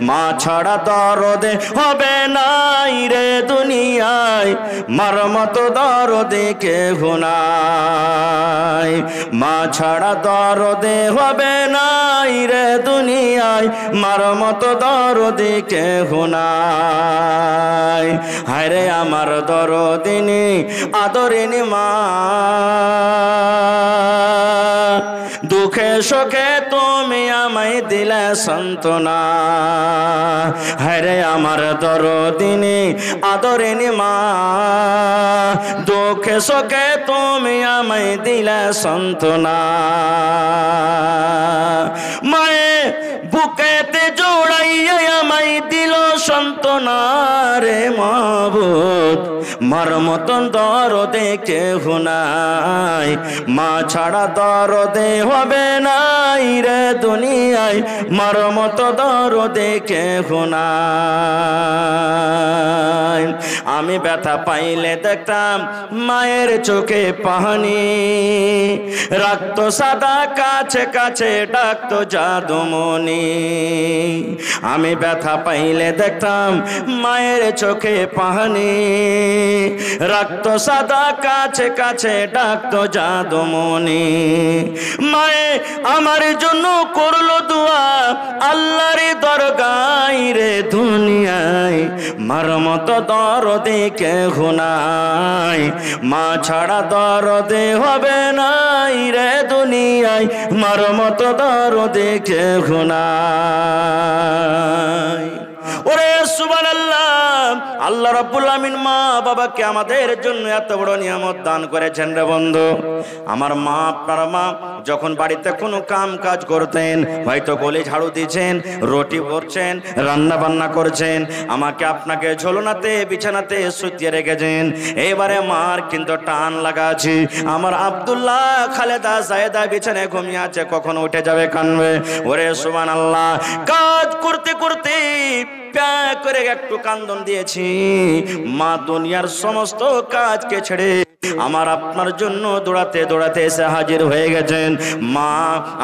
মা ছাড়া দরদ হবে নাই রে দুনিয়ায়, মার মতো দরদ কেহ নাই। মা ছাড়া দরদ হবে নাই রে দুনিয়ায়, মার মতো দরদ কেহ নাই। হায়রে আমার দরদিনী আদরিনী মা, দুঃখে সুখে তুমি আমায় দিলে সান্ত্বনা। হায়রে আমার দরদিনী আদরিনী মা, দুঃখে সুখে তুমি আমায় দিলে সান্ত্বনা। মায়ে বুকেতে জোড়াইয়া আমায় দিল সান্ত্বনা রে মাবুদ, মার মতন দরদে কেহ নাই। মা ছাড়া দরদে হবে নাই রে দুনিয়ায়, মার মতো দরদে কেহ নাই। আমি ব্যথা পাইলে দেখতাম মায়ের চোখে পানি, রাখতো সাদা কাছে কাছে ডাকতো জাদুমণি। আমি ব্যথা পাইলে দেখতাম মায়ের চোখে পানি, রাখতো সাদা কাছে কাছে ডাকতো জাদুমণি। মায়ে আমার জন্য করলো দোয়া আল্লাহর দরগায় রে দুনিয়ায়, মার মতো দরদে কেহ নাই। মা ছাড়া দরদে হবে নাই রে দুনিয়ায়, মার মতো দরদে কেহ নাই। ওরে সুবহানাল্লাহ, আল্লাহ রাব্বুল আমিন মা বাবাকে আমাদের জন্য এত বড় নিয়ামত দান করেছেন রে বন্ধু। আমার মা, আপনার মা যখন বাড়িতে কোনো কাম কাজ করতেন, হয়তো গলি ঝাড়ু দিচ্ছেন, রুটি করছেন, রান্না বান্না করছেন, আমাকে আপনাকে ঝোলনাতে বিছানাতে শুতিয়ে রেখেছেন। এবারে মার কিন্তু টান লাগা আছে। আমার আব্দুল্লাহ খালেদা জায়েদা বিছানায় ঘুমিয়ে আছে, কখন উঠে যাবে কানবে। ওরে সুবহানাল্লাহ, কাজ করতে করতে প্যাক করে একটু কান্দন দিয়েছি। মা দুনিয়ার সমস্ত কাজকে ছেড়ে আমার আপনার জন্য দৌড়াতে দৌড়াতে এসে হাজির হয়ে গেছেন। মা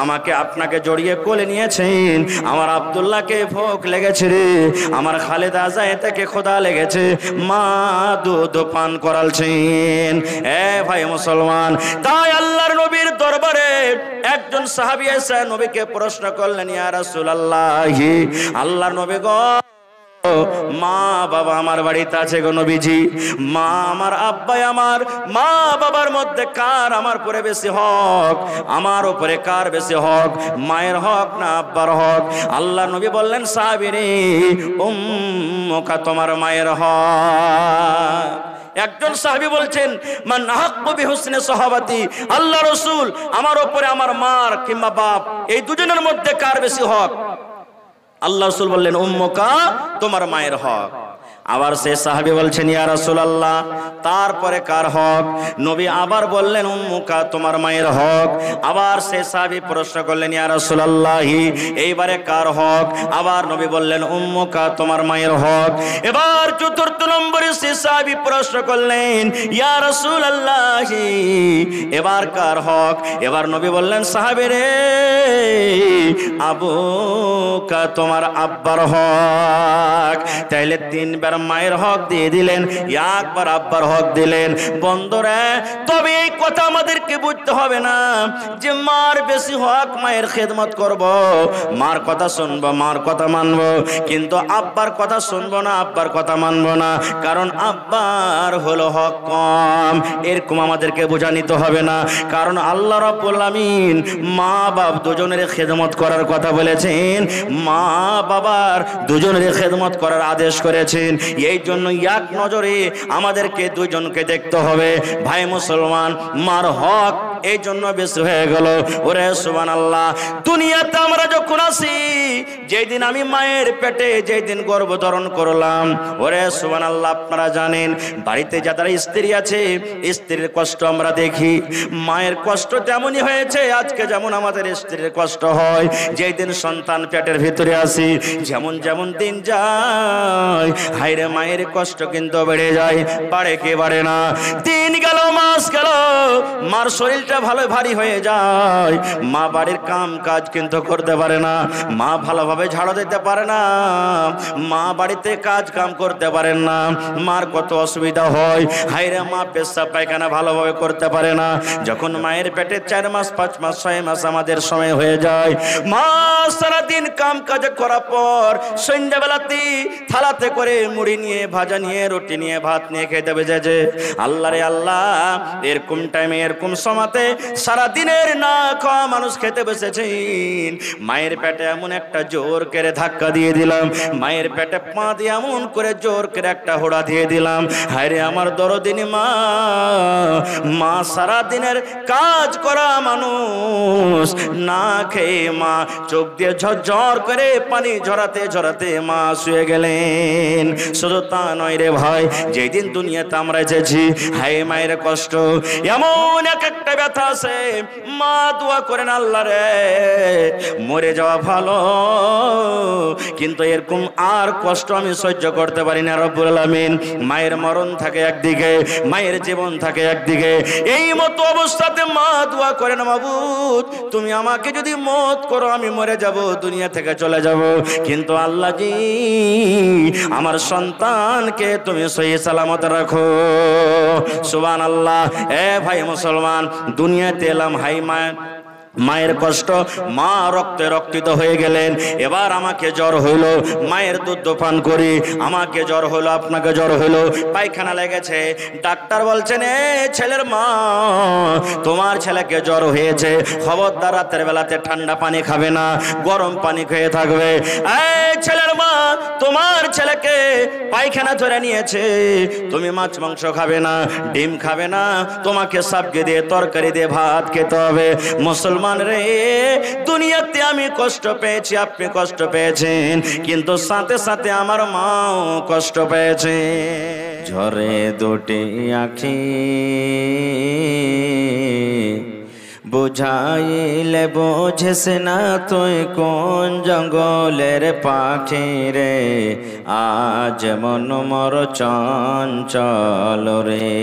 আমাকে আপনাকে জড়িয়ে কোলে নিয়েছেন। আমার আব্দুল্লাহকে ভোগ লেগেছে রে, আমার খালেদা জায়েদাকে ক্ষুধা লেগেছে, মা দুধ পান করালছেন। এ ভাই মুসলমান, তাই আল্লাহর নবীর দরবারে একজন সাহাবী এসে নবীকে প্রশ্ন করলেন, ইয়া রাসূলুল্লাহ, আল্লাহর নবী গো, মা বাবা আমার বাড়িতে আছে গো নবীজি, মা আমার আব্বাই আমার, মা বাবার মধ্যে কার আমার উপরে বেশি হক, আমার উপরে কার বেশি হক, মায়ের হক না আব্বার হক? আল্লাহ নবী বললেন, সাহাবী রে, উম্মুকা তোমার মায়ের হক। একজন সাহাবী বলছেন, মান আহাক্কু বিহুসনি সাহাবাতি, আল্লাহ রাসূল আমার উপরে আমার মার কিংবা বাপ এই দুজনের মধ্যে কার বেশি হক? আল্লাহ রাসূল বললেন, উম্মুকা তোমার মায়ের হক। আবার সে সাহাবী বলছেন, ইয়া রাসূলুল্লাহ তারপরে কার হক? নবী আবার বললেন, উম্মুকা তোমার মায়ের হক। আবার সে সাহাবী প্রশ্ন করলেন, ইয়া রাসূলুল্লাহ এইবারে কার হক? আবার নবী বললেন, উম্মুকা তোমার মায়ের হক। এবার চতুর্থ নম্বরে সে সাহাবী প্রশ্ন করলেন, ইয়া রাসূলুল্লাহ এবার কার হক? এবার নবী বললেন, সাহাবী রে, আবুকা তোমার আব্বার হক। তাইলে তিনবার মায়ের হক দিয়ে দিলেন, একবার আব্বার হক দিলেন। বন্ধুরা, তবে এই কথা আমাদেরকে বুঝতে হবে না যে মার বেশি হক, মায়ের খেদমত করব, মার কথা শুনবো, মার কথা মানবো, কিন্তু আব্বার কথা শুনবো না, আব্বার কথা মানবো না, কারণ আব্বার হলো হক কম। এরকম আমাদেরকে বোঝা নিতে হবে না, কারণ আল্লাহ রাব্বুল আমিন মা বাপ দুজনের খেদমত করার কথা বলেছেন, মা বাবার দুজনের খেদমত করার আদেশ করেছেন। এই জন্য এক নজরে আমাদেরকে দুজনকে দেখতে হবে। ভাই মুসলমান, মার হক এই জন্য বেশি হয়ে গেল। ওরে সুবহানাল্লাহ, দুনিয়াতে আমরা যখন আসি, যেই দিন আমি মায়ের পেটে যেই দিন গর্ভধারণ করলাম, ওরে সুবহানাল্লাহ, আপনারা জানেন বাড়িতে যারা স্ত্রী আছে, স্ত্রীর কষ্ট আমরা দেখি। মায়ের কষ্ট তেমনই হয়েছে আজকে যেমন আমাদের স্ত্রীর কষ্ট হয় যেই দিন সন্তান পেটের ভিতরে আসি। যেমন যেমন দিন যায়, হায়রে মায়ের কষ্ট কিন্তু বেড়ে যায়, বাড়ে কে বাড়ে না। দিন গেল, মাস গেল, মার শরীরটা শরীরটা ভালো ভারী হয়ে যায়, মা বাড়ির কাম কাজ কিন্তু করতে পারে না, মা ভালোভাবে ঝাড়ু দিতে পারে না, মা বাড়িতে কাজ কাম করতে পারেন না, মার কত অসুবিধা হয়। হায়রে মা পেশাব পায়খানা ভালোভাবে করতে পারে না। যখন মায়ের পেটে 4 মাস 5 মাস 6 মাস আমাদের সময় হয়ে যায়, মা সারাদিন কাম কাজ করার পর সন্ধ্যাবেলাতে থালাতে করে মুড়ি নিয়ে, ভাজা নিয়ে, রুটি নিয়ে, ভাত নিয়ে খেতে বেজেছে। আল্লাহ রে আল্লাহ, এরকম টাইমে এরকম সময়তে সারাদিনের না খাওয়া মানুষ খেতে বসেছেন, মায়ের পেটে এমন একটা জোর করে ধাক্কা দিয়ে দিলাম, মায়ের পেটে পা দিয়ে এমন করে জোর করে একটা হোড়া দিয়ে দিলাম। হায়রে আমার দরদিনী মা, মা সারাদিনের কাজ করা মানুষ না খেয়ে মা চোখ দিয়ে ঝরঝর করে পানি ঝরাতে ঝরাতে মা শুয়ে গেলেন। শুধু তা নয় রে ভাই, যেদিন দুনিয়াতে আমরা এসেছি, হায় মায়ের কষ্ট এমন এক একটা ব্যথা আছে, মা দোয়া করেন আল্লাহ রে মরে যাওয়া ভালো, কিন্তু এরকম আর কষ্ট আমি সহ্য করতে পারি না রব্বুল আলামিন। মায়ের মরণ থাকে একদিকে, মায়ের জীবন থাকে একদিকে, এই মতো অবস্থাতে মা দোয়া করেন, মাবুদ তুমি আমাকে যদি মত করো আমি মরে যাব, দুনিয়া থেকে চলে যাব, কিন্তু আল্লাহ জি আমার সন্তানকে তুমি সহি সালামত রাখো। সুবহানাল্লাহ। এ ভাই মুসলমান, দুনিয়াতে এলাম, হাই মায়ের কষ্ট, মা রক্তে রক্তিত হয়ে গেলেন। এবার আমাকে জ্বর হইল, মায়ের দুধ পান করি, আমাকে জ্বর হইলো, আপনাকে জ্বর হইলো, পায়খানা লেগেছে, ডাক্তার বলছেন এ ছেলের মা তোমার ছেলেকে জ্বর হয়েছে, খবরদার রাতের বেলাতে ঠান্ডা পানি খাবে না, গরম পানি খেয়ে থাকবে। এই ছেলের মা তোমার ছেলেকে পায়খানা ধরে নিয়েছে, তুমি মাছ মাংস খাবে না, ডিম খাবে না, তোমাকে সাবকে দিয়ে তরকারি দিয়ে ভাত খেতে হবে। মুসলমান রে, দুনিয়াতে আমি কষ্ট পেয়েছি, আপনি কষ্ট পেয়েছেন, কিন্তু সাথে সাথে আমার মাও কষ্ট পেয়েছে। ঝরে দুটি আখি বুঝাইলে বোঝেস না তুই কোন জঙ্গলের পাখি রে, আজ মন মর চঞ্চল রে।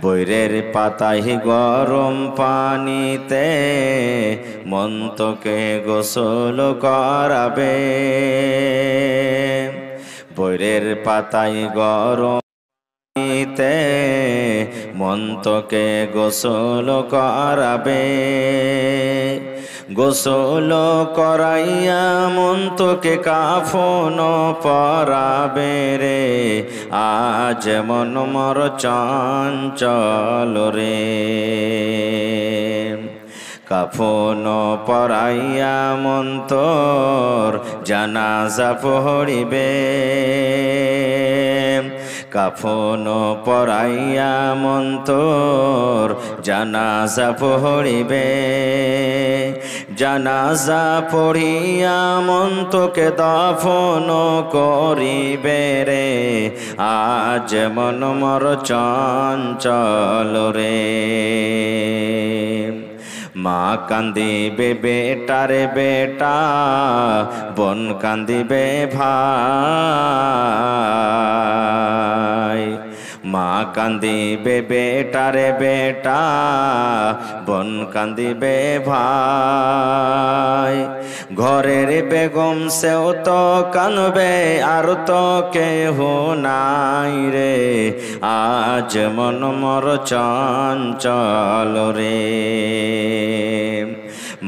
বৈরের পাতায় গরম পানিতে মন তোকে গোসল করাবে, বৈরের পাতায় গরম পানিতে মন তোকে গোসল করাবে, গোসল করাইয়া মন তোকে কাফন পরাবে রে, আজ মন মর চঞ্চল রে। কাফন পরাইয়া মন তোর জানাজা পড়িবে, কাফন পরাইয়া মন তোর জানাজা পড়িবে, জানাজা পড়িয়া মন তোকে দাফন করিবে রে, আজ মন মর চঞ্চল রে। মা কান্দিবে বেটারে বেটা, বোন কান্দিবে ভাই, মা কান্দিবে বেটারে বেটা, বোন কান্দিবে ভাই, ঘরের বেগম সেও তো কানবে আর তো কেহ নাই রে, আজ মন মর চঞ্চল রে।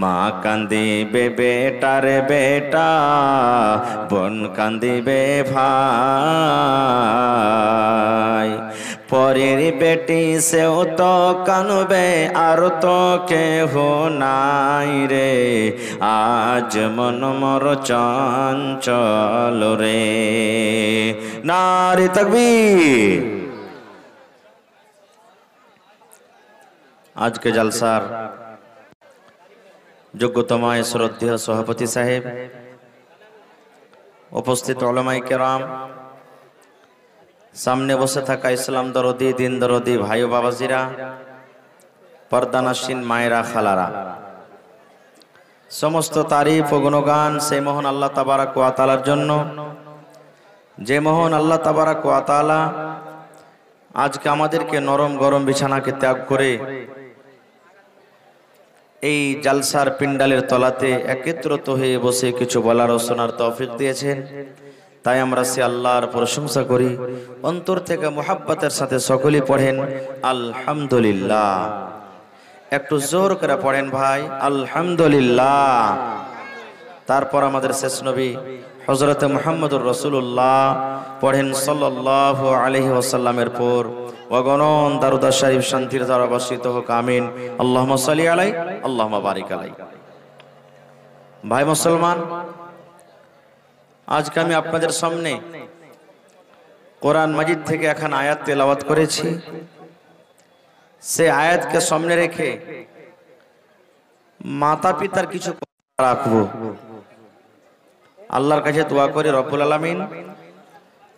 মা কান্দিবে বেটারে বেটা, বোন কান্দিবে ভাই, পরের বেটি সেও তো কানবে আর তো কেহ নাই রে, আজ মন মর চঞ্চল রে। নারে তাকবীর। আজকে জলসার যোগ্যতম শ্রদ্ধেয় সভাপতি সাহেব, উপস্থিত উলামায়ে কেরাম, সামনে বসে থাকা ইসলাম দরদি, দিন দরদি ভাই ও বাবাজিরা, পর্দানাসীন মায়েরা, খালারা, সমস্ত তারিফ ও গুণগান সেই মহান আল্লাহ তাবারাক ওয়া তাআলার জন্য, যে মহান আল্লাহ তাবারাক ওয়া তাআলা আজকে আমাদেরকে নরম গরম বিছানাকে ত্যাগ করে এই জালসার পিন্ডালের তলাতে একত্রিত হয়ে বসে কিছু বলার ও শোনার তৌফিক দিয়েছেন। তাই আমরা সে আল্লাহর প্রশংসা করি। অন্তর থেকে মুহাব্বতের সাথে সকলেই পড়েন আলহামদুলিল্লাহ। একটু জোর করে পড়েন ভাই, আলহামদুলিল্লাহ। তারপর আমাদের শেষ নবী হযরতে মুহাম্মদুর রাসূলুল্লাহ পড়েন সাল্লাল্লাহু আলাইহি ওয়াসাল্লামের পর অগণন দারুদ শরীফ শান্তির দ্বারা বর্ষিত হোক, আমিন। আল্লাহুম্মা সাল্লি আলাইহি আল্লাহুম্মা বারিক আলাইহি। ভাই মুসলমান, আজকে আমি আপনাদের সামনে কোরআন মাজিদ থেকে এখন আয়াত তেলাওয়াত করেছি। সে আয়াতকে সামনে রেখে মাতা পিতার কিছু কথা রাখবো। আল্লাহর কাছে দোয়া করি রব্বুল আলামিন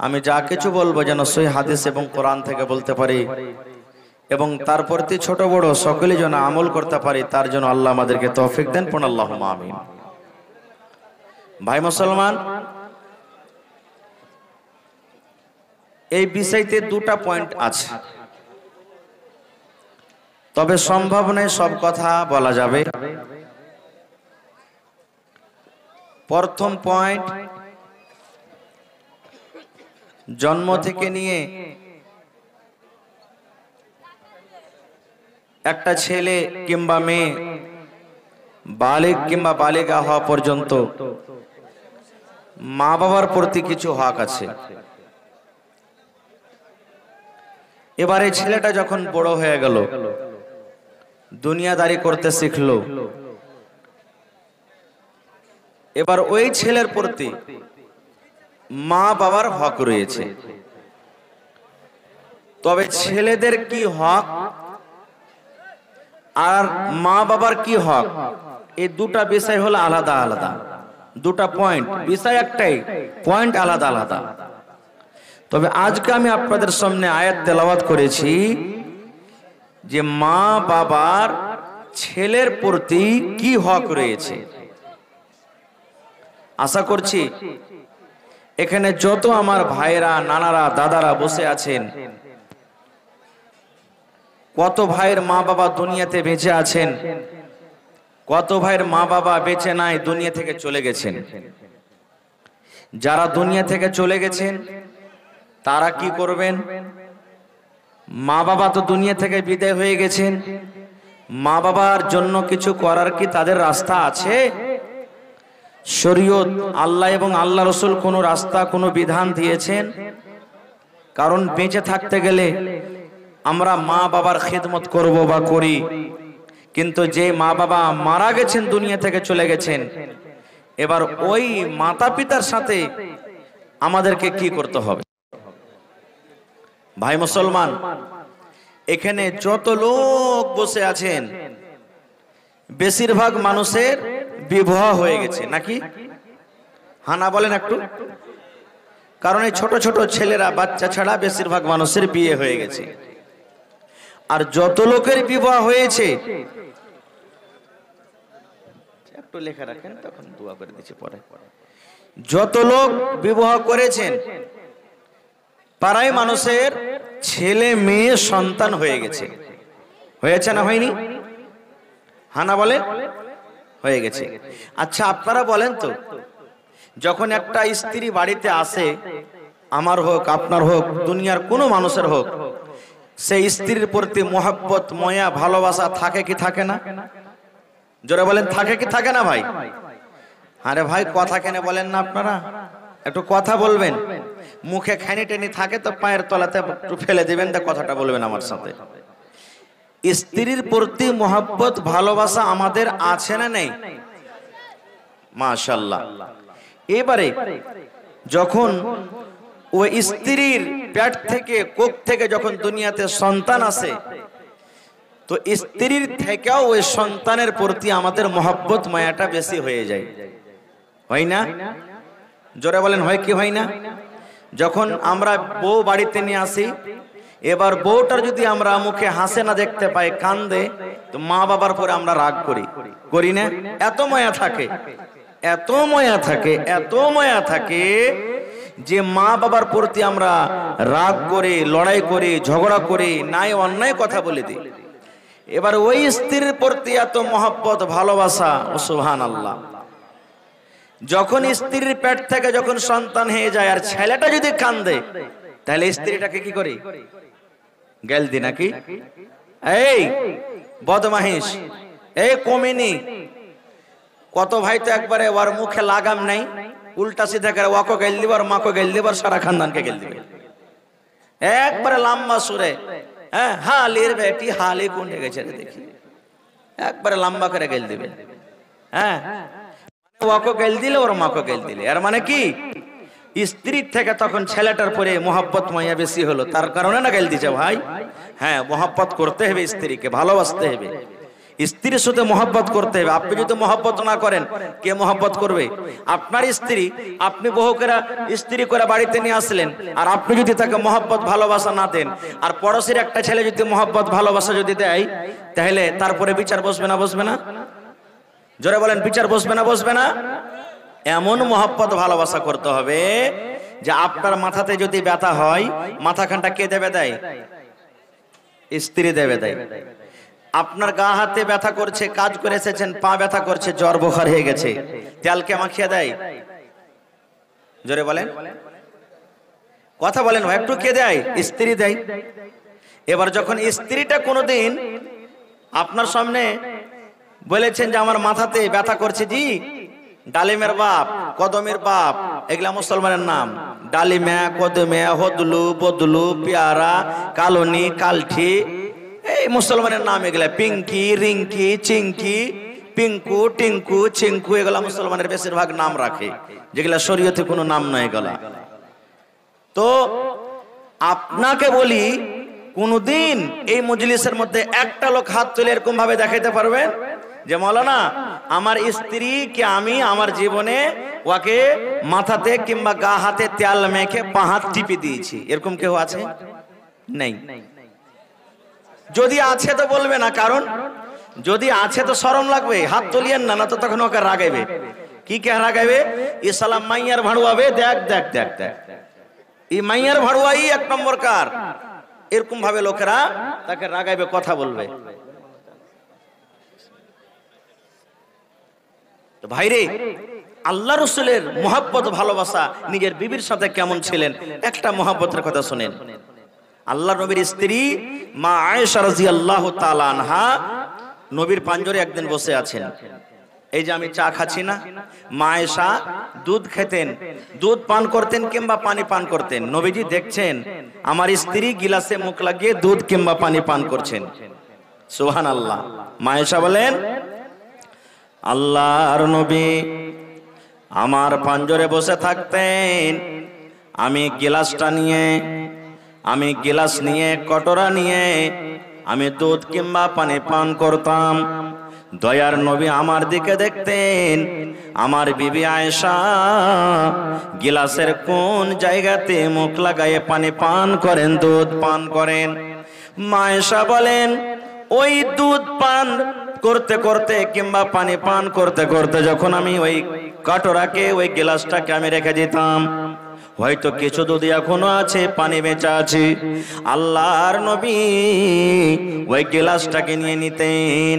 আমি যা কিছু বলবো যেন সহি হাদিস এবং কোরআন থেকে বলতে পারি এবং তার প্রতি ছোট বড় সকলে যেন আমল করতে পারি, তার জন্য আল্লাহ আমাদেরকে তৌফিক দেন। পড়ুন আল্লাহুম্মা আমিন। ভাই মুসলমান, এই বিষয়তে দুটা পয়েন্ট আছে, তবে সম্ভব নয় সব কথা বলা যাবে। প্রথম পয়েন্ট, জন্ম থেকে নিয়ে একটা ছেলে কিংবা মেয়ে বালিগ কিংবা বালিকা হওয়া পর্যন্ত মা বাবার প্রতি কিছু হক আছে। এবারে ছেলেটা যখন বড় হয়ে গেল, দুনিয়াদারি করতে শিখলো, এবার ওই ছেলের প্রতি মা বাবার হক রয়েছে। তবে ছেলেদের কি হক আর মা বাবার কি হক, এই দুটা বিষয় হলো আলাদা আলাদা, দুটা পয়েন্ট। বিষয় একটাই, পয়েন্ট আলাদা আলাদা। তবে আজকে আমি আপনাদের সামনে আয়াত তেলাওয়াত করেছি যে মা বাবার ছেলের প্রতি কি হক রয়েছে। আশা করছি এখানে যত আমার ভাইরা, নানারা, দাদারা বসে আছেন, কত ভাইয়ের মা বাবা দুনিয়াতে বেঁচে আছেন, কত ভাইয়ের মা বাবা বেঁচে নাই, দুনিয়া থেকে চলে গেছেন। যারা দুনিয়া থেকে চলে গেছেন তারা কি করবেন? মা বাবা তো দুনিয়া থেকে বিদায় হয়ে গেছেন, মা বাবার জন্য কিছু করার কি তাদের রাস্তা আছে? শরীয়ত, আল্লাহ এবং আল্লাহ রসুল কোন রাস্তা, কোন বিধান দিয়েছেন? কারণ বেঁচে থাকতে গেলে আমরা মা বাবার খিদমত করব বা করি, কিন্তু যে মা বাবা মারা গেছেন, দুনিয়া থেকে চলে গেছেন, এবার ওই মাতা পিতার সাথে আমাদেরকে কি করতে হবে? ভাই মুসলমান, এখানে যত লোক বসে আছেন বেশিরভাগ মানুষের বিবাহ হয়ে গেছে নাকি? হানা বলেন একটু। কারণ এই ছোট ছোট ছেলেরা, বাচ্চা ছাড়া বেশিরভাগ মানুষের বিয়ে হয়ে গেছে। আর যত লোকের বিবাহ হয়েছে, একটু লেখা রাখেন, তখন দোয়া করে দিচ্ছি পরে। যত লোক বিবাহ করেছেন পাড়ায় মানুষের ছেলে মেয়ে সন্তান হয়ে গেছে। হয়েছে না হয়নি? হানা বলে হয়ে গেছে। আচ্ছা আপনারা বলেন তো, যখন একটা স্ত্রী বাড়িতে আসে, আমার হোক, আপনার হোক, দুনিয়ার কোনো মানুষের হোক, সেই স্ত্রীর প্রতি মোহাব্বত, মায়া, ভালোবাসা থাকে কি থাকে না? জোরে বলেন, থাকে কি থাকে না ভাই? আরে ভাই কথা কেন বলেন না আপনারা? একটু কথা বলবেন। মুখে খানি টেনি থাকে তো পায়ের তলাতে একটু ফেলে দিবেন, তা কথাটা বলবেন আমার সাথে। স্ত্রীর প্রতি মোহাব্বত, ভালোবাসা আমাদের আছে না নেই? মাশাআল্লাহ। এবারে যখন ওই স্ত্রীর পেট থেকে, কোখ থেকে যখন দুনিয়াতে সন্তান আসে, তো স্ত্রীর থেকেও ওই সন্তানের প্রতি আমাদের মোহাব্বত, মায়াটা বেশি হয়ে যায়, হয় না? জোরে বলেন, হয় কি হয় না? যখন আমরা বউ বাড়িতে নিয়ে আসি, এবার বউটার যদি আমরা মুখে হাসে না দেখতে পাই, কান্দে, তো মা বাবার পরে আমরা রাগ করি, করি না? এত মায়া থাকে, এত মায়া থাকে, এত মায়া থাকে যে মা বাবার প্রতি আমরা রাগ করে, লড়াই করে, ঝগড়া করে, নাই অন্যায় কথা বলে দিই, এবার ওই স্ত্রীর প্রতি এত মহব্বত, ভালোবাসা, ও সুবহানাল্লাহ। যখন স্ত্রীর পেট থেকে যখন সন্তান হয়ে যায় আর ছেলেটা যদি কান্দে, তাহলে স্ত্রীটাকে কি করে? গেল দি নাকি? এই বদমাহিস, এই কমিনি, কত ভাই তো একবারে ওর মুখে লাগাম নাই, উল্টা সিধা করে ওকে গেল দিবার, মাকে গেল দিবার, সারা খানদানকে গেল দিবে একবারে লম্বা সুরে। হ্যাঁ, হালির বেটি হালি কোনে গেছে রে দেখি, একবারে লম্বা করে গেল দিবে। হ্যাঁ, ওকে গেল দিলে, ওর মাকে গেল দিলে, এর মানে কি? স্ত্রীর থেকে তখন ছেলেটার পরে মোহাব্বত মাইয়া বেশি হলো, তার কারণে না গেল দিছে ভাই। হ্যাঁ, মোহাব্বত করতে হবে, স্ত্রীকে ভালোবাসতে হবে, স্ত্রীর সাথে মহব্বত করতে হবে। আপনি যদি মহব্বত না করেন, কে মহব্বত করবে? আপনার স্ত্রী, আপনি বহু করে স্ত্রী করে বাড়িতে নিয়ে আসলেন, আর আপনি যদি তাকে মহব্বত ভালোবাসা না দেন, আর পড়োশির একটা ছেলে যদি মহব্বত ভালোবাসা যদি দেয়, তাহলে তারপরে বিচার বসবে না? বসবে না? জোরে বলেন, বিচার বসবে না? বসবে না? এমন মহব্বত ভালোবাসা করতে হবে যে আপনার মাথাতে যদি ব্যথা হয়, মাথাখানটা কে দেবে? দেয় স্ত্রী দেবে, দেয়। আপনার গা হাতে ব্যথা করছে, কাজ করে এসেছেন, পা ব্যথা করছে, জ্বর বোখার হয়ে গেছে, তেলকে মাখিয়ে দেয়? জোরে বলেন, কথা বলেন ভাই, একটু কে দেয়? স্ত্রী দেয়। এবার যখন স্ত্রীটা কোনোদিন আপনার সামনে বলেছেন যে আমার মাথাতে ব্যথা করছে, জি ডালিমের বাপ, কদমের বাপ, এগুলা মুসলমানের নাম। ডালিমে, কদমে, হদলু, বদলু, পেয়ারা, কালনি, কালঠি, এই মুসলমানের নাম এগুলা। পিঙ্কি, রিঙ্কি, চিঙ্কি, পিঙ্কু, টিঙ্কু, চিঙ্কু, এগুলা মুসলমানের বেশিরভাগ নাম রাখে, যেগুলা শরীয়তে কোনো নাম নয় এগুলা। তো আপনাকে বলি, কোনদিন এই মজলিসের মধ্যে একটা লোক হাত তুলে এরকম ভাবে দেখাইতে পারবেন যে মাওলানা আমার স্ত্রীকে আমি আমার জীবনে ওকে মাথাতে কিংবা গা হাতে তেল মেখে পা হাত টিপে দিয়েছি? এরকম কেউ আছে? নেই। যদি আছে তো বলবে না, কারণ যদি আছে তো শরম লাগবে, হাত তুলিয়েন না, না তো তখন ওকে রাগাইবে। কি কে রাগাইবে? ইসলাম মাইয়ার ভাড়ুয়াবে, দেখ দেখ দেখ দেখ, এই মাইয়ার ভাড়ুয়াই এক নম্বর কার, এরকম ভাবে লোকেরা তাকে রাগাইবে, কথা বলবে। তো ভাইরে, আল্লাহ রাসূলের মহব্বত ভালোবাসা নিজের বিবির সাথে কেমন ছিলেন, একটা মহব্বতের কথা শুনেন। আল্লাহ নবীর স্ত্রী মা আয়েশা রাদিয়াল্লাহু তাআলা আনহা নবীর পাঞ্জরে একদিন বসে আছেন। এই যে আমি চা খাচ্ছি না, মা আয়েশা দুধ খেতেন, দুধ পান করতেন কিংবা পানি পান করতেন। নবীজি দেখছেন আমার স্ত্রী গিলাসে মুখ লাগিয়ে দুধ কিংবা পানি পান করছেন। সুবহানাল্লাহ। মা আয়েশা বলেন, আল্লাহর নবী আমার পাঞ্জরে বসে থাকতেন, আমি গিলাস নিয়ে কটোরা নিয়ে আমি দুধ কিংবা পানি পান করতাম। দয়ার নবী আমার দিকে দেখতেন, আমার বিবি আয়েশা গিলাসের কোন জায়গাতে মুখ লাগায়ে পানি পান করেন, দুধ পান করেন। মা আয়েশা বলেন, ওই দুধ পান করতে করতে কিংবা পানি পান করতে করতে যখন আমি ওই কাটোরাকে, ওই গিলাসটাকে আমি রেখে দিতাম, হয়তো কিছু দুধ এখনো আছে, পানি বেঁচে আছে, আল্লাহর নবী ওই গিলাসটাকে নিয়ে নিতেন।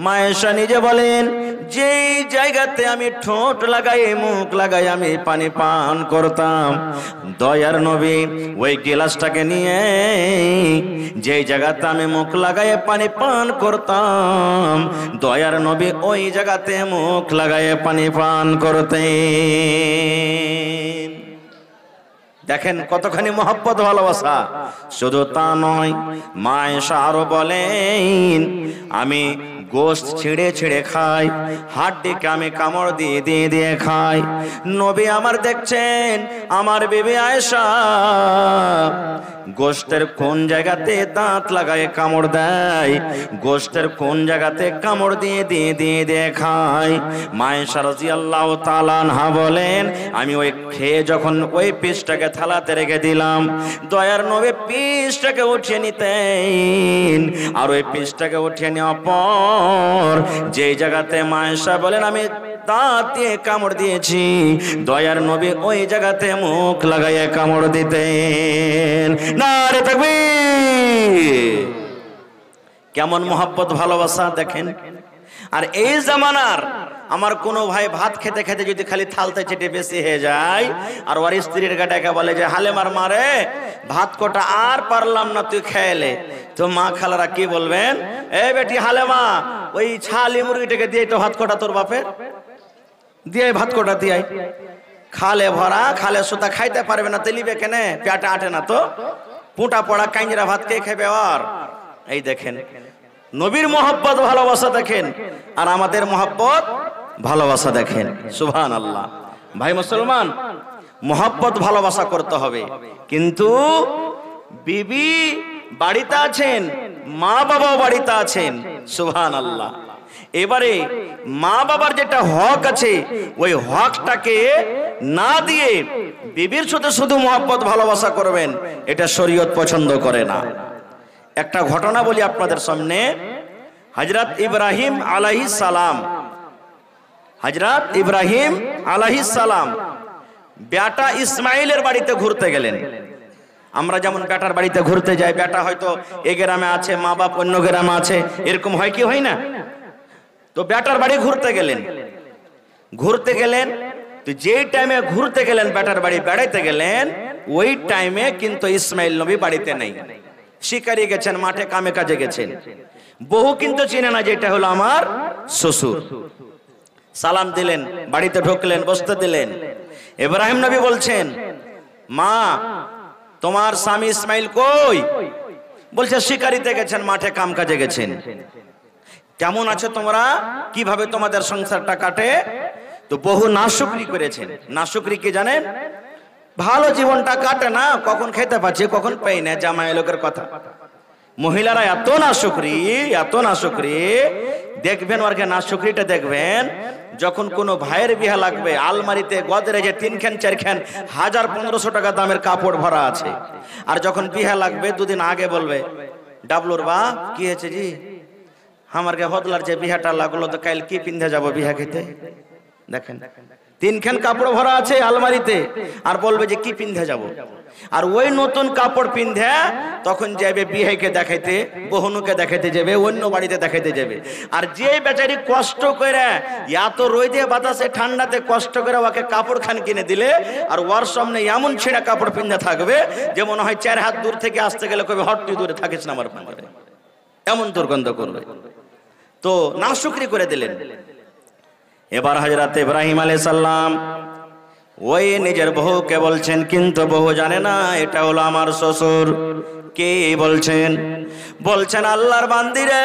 মা আয়েশা নিজে বলেন, যে জায়গাতে আমি ঠোঁট লাগাই, মুখ লাগাই আমি পানি পান করতাম, দয়ার নবী ওই গিলাসটাকে নিয়ে যে জায়গাতে আমি মুখ লাগাই পানি পান করতাম, দয়ার নবী ওই জায়গাতে মুখ লাগাই পানি পান করতেন। দেখেন কতখানি মহব্বত ভালোবাসা। শুধু তা নয়, মা আয়েশা আরো বলেন, আমি গোশত ছিঁড়ে ছিঁড়ে খাই, হাড্ডিকে আমি কামড় দিয়ে দিয়ে দিয়ে খাই। নবী আমার দেখছেন আমার বিবি আয়েশা গোশতের কোন জায়গাতে দাঁত লাগায় কামড় দেয়, গোশতের কোন জায়গাতে কামড় দিয়ে দিয়ে দিয়ে দিয়ে খায়। মা আয়েশা রাদিয়াল্লাহু তাআলা আনহা বলেন, আমি ওই খেয়ে যখন ওই পিসটাকে থালাতে রেখে দিলাম, দয়ার নবী পিসটাকে উঠিয়ে নিতেন, আর ওই পিসটাকে উঠিয়ে নেওয়ার পর পর যে জায়গাতে মা আয়েশা বলেন আমি দাঁত দিয়ে কামড় দিয়েছি, দয়ার নবী ওই জায়গাতে মুখ লাগাইয়া কামড় দিতেন। নারে তাকবীর! কেমন মহব্বত ভালোবাসা দেখেন। আর এই জামানার আমার কোনো ভাই ভাত খেতে খেতে যদি খালি থালতে চেটে বেশি হয়ে যায় আর ওর স্ত্রীর গাটাকে বলে যে হালেমার মারে ভাত কোটা আর পারলাম না তুই খেয়েলে, তো মা খালারা কি বলবেন? এ বেটি হালেমা, ওই ছালি মুরগিটাকে দিয়ে তো ভাত কোটা তোর বাপের দিয়ে ভাত কোটা দিয়ে খালে ভরা, খালে সুতা খাইতে পারবে না তেলিবে কেনে, পেটে আটে না তো, পুঁটা পড়া কাঞ্জিরা ভাত কে খাবে? আর এই দেখেন নবীর মহব্বত ভালোবাসা দেখেন, আর আমাদের মহব্বত ভালোবাসা দেখেন। সুবহানাল্লাহ। ভাই মুসলমান, মহব্বত ভালোবাসা করতে হবে, কিন্তু বিবি বাড়িতে আছেন, মা বাবাও বাড়িতে আছেন। সুবহানাল্লাহ। এবারে মা বাবার যেটা হক আছে ওই হকটাকে না দিয়ে বিবির সাথে শুধু মহব্বত ভালোবাসা করবেন, এটা শরীয়ত পছন্দ করে না। একটা ঘটনা বলি আপনাদের সামনে। হযরত ইব্রাহিম আলাইহিস সালাম, হযরত ইব্রাহিম আলাইহিস সালাম বেটা ইসমাইলের বাড়িতে ঘুরতে গেলেন। আমরা যেমন বেটার বাড়িতে ঘুরতে যাই, বেটা হয়তো এই গ্রামে আছে, মা বাপ অন্য গ্রামে আছে, এরকম হয় কি হয় না? তো বেটার বাড়ি ঘুরতে গেলেন, তো যেই টাইমে ঘুরতে গেলেন, বেটার বাড়ি বেড়াইতে গেলেন, ওই টাইমে কিন্তু ইসমাইল নবী বাড়িতে নেই, শিকারি গেছেন, মাঠে কামে কাজে গেছেন। বহু কিন্তু চিনে না যে এটা হলো আমার শ্বশুর। সালাম দিলেন, বাড়িতে ঢুকলেন, বসতে দিলেন। ইব্রাহিম নবী বলছেন, মা তোমার স্বামী ইসমাইল কই? বলছে শিকারিতে গেছেন, মাঠে কাম কাজে গেছেন। কেমন আছো তোমরা? কিভাবে তোমাদের সংসারটা কাটে? তো বহু নাশুকরি করেছেন। নাশুকরি কি জানেন? ভালো জীবনটা কাটে না, কখন খেতে পাচ্ছি কখন পাই না, জামাই লোকের কথা। মহিলারা এত নাশুকরি দেখবেন, ওর নাশুকরিটা দেখবেন, যখন কোনো ভাইয়ের বিয়ে লাগবে, আলমারিতে গদরেজে 3 খান 4 খান 1000-1500 টাকা দামের কাপড় ভরা আছে, আর যখন বিয়ে লাগবে দুদিন আগে বলবে, ডাবলুর বা কি হয়েছে জি, আমার হদলার যে বিহাটা লাগলো, তো কাল কি পিন্ধে যাবো বিহা খেতে? দেখেন 3 খান কাপড় ভরা আছে আলমারিতে, আর বলবে যে কি পিন্ধে যাব। আর ওই নতুন কাপড় পিন্ধে তখন যাবে বিয়েকে দেখাইতে, বহুনুকে দেখাইতে যাবে, অন্য বাড়িতে দেখাইতে যাবে। আর যে বেচারি কষ্ট করে এত রোদে বাতাসে ঠান্ডাতে কষ্ট করে ওকে কাপড় খান কিনে দিলে, আর ওর সামনে এমন ছেঁড়া কাপড় পিন্ধে থাকবে যে মনে হয় 4 হাত দূর থেকে আসতে গেলে কবে হট তুই দূরে থাকিস না আমার পাঙ্গারে, এমন দুর্গন্ধ করবে। তো নাশুকরি করে দিলেন। এবার হযরত ইব্রাহিম আলাইহিস সালাম ওই নিজের বহুকে বলছেন, কিন্তু বহু জানে না এটা হলো আমার শ্বশুর। কে বলছেন? বলছেন আল্লাহর বান্দিরে,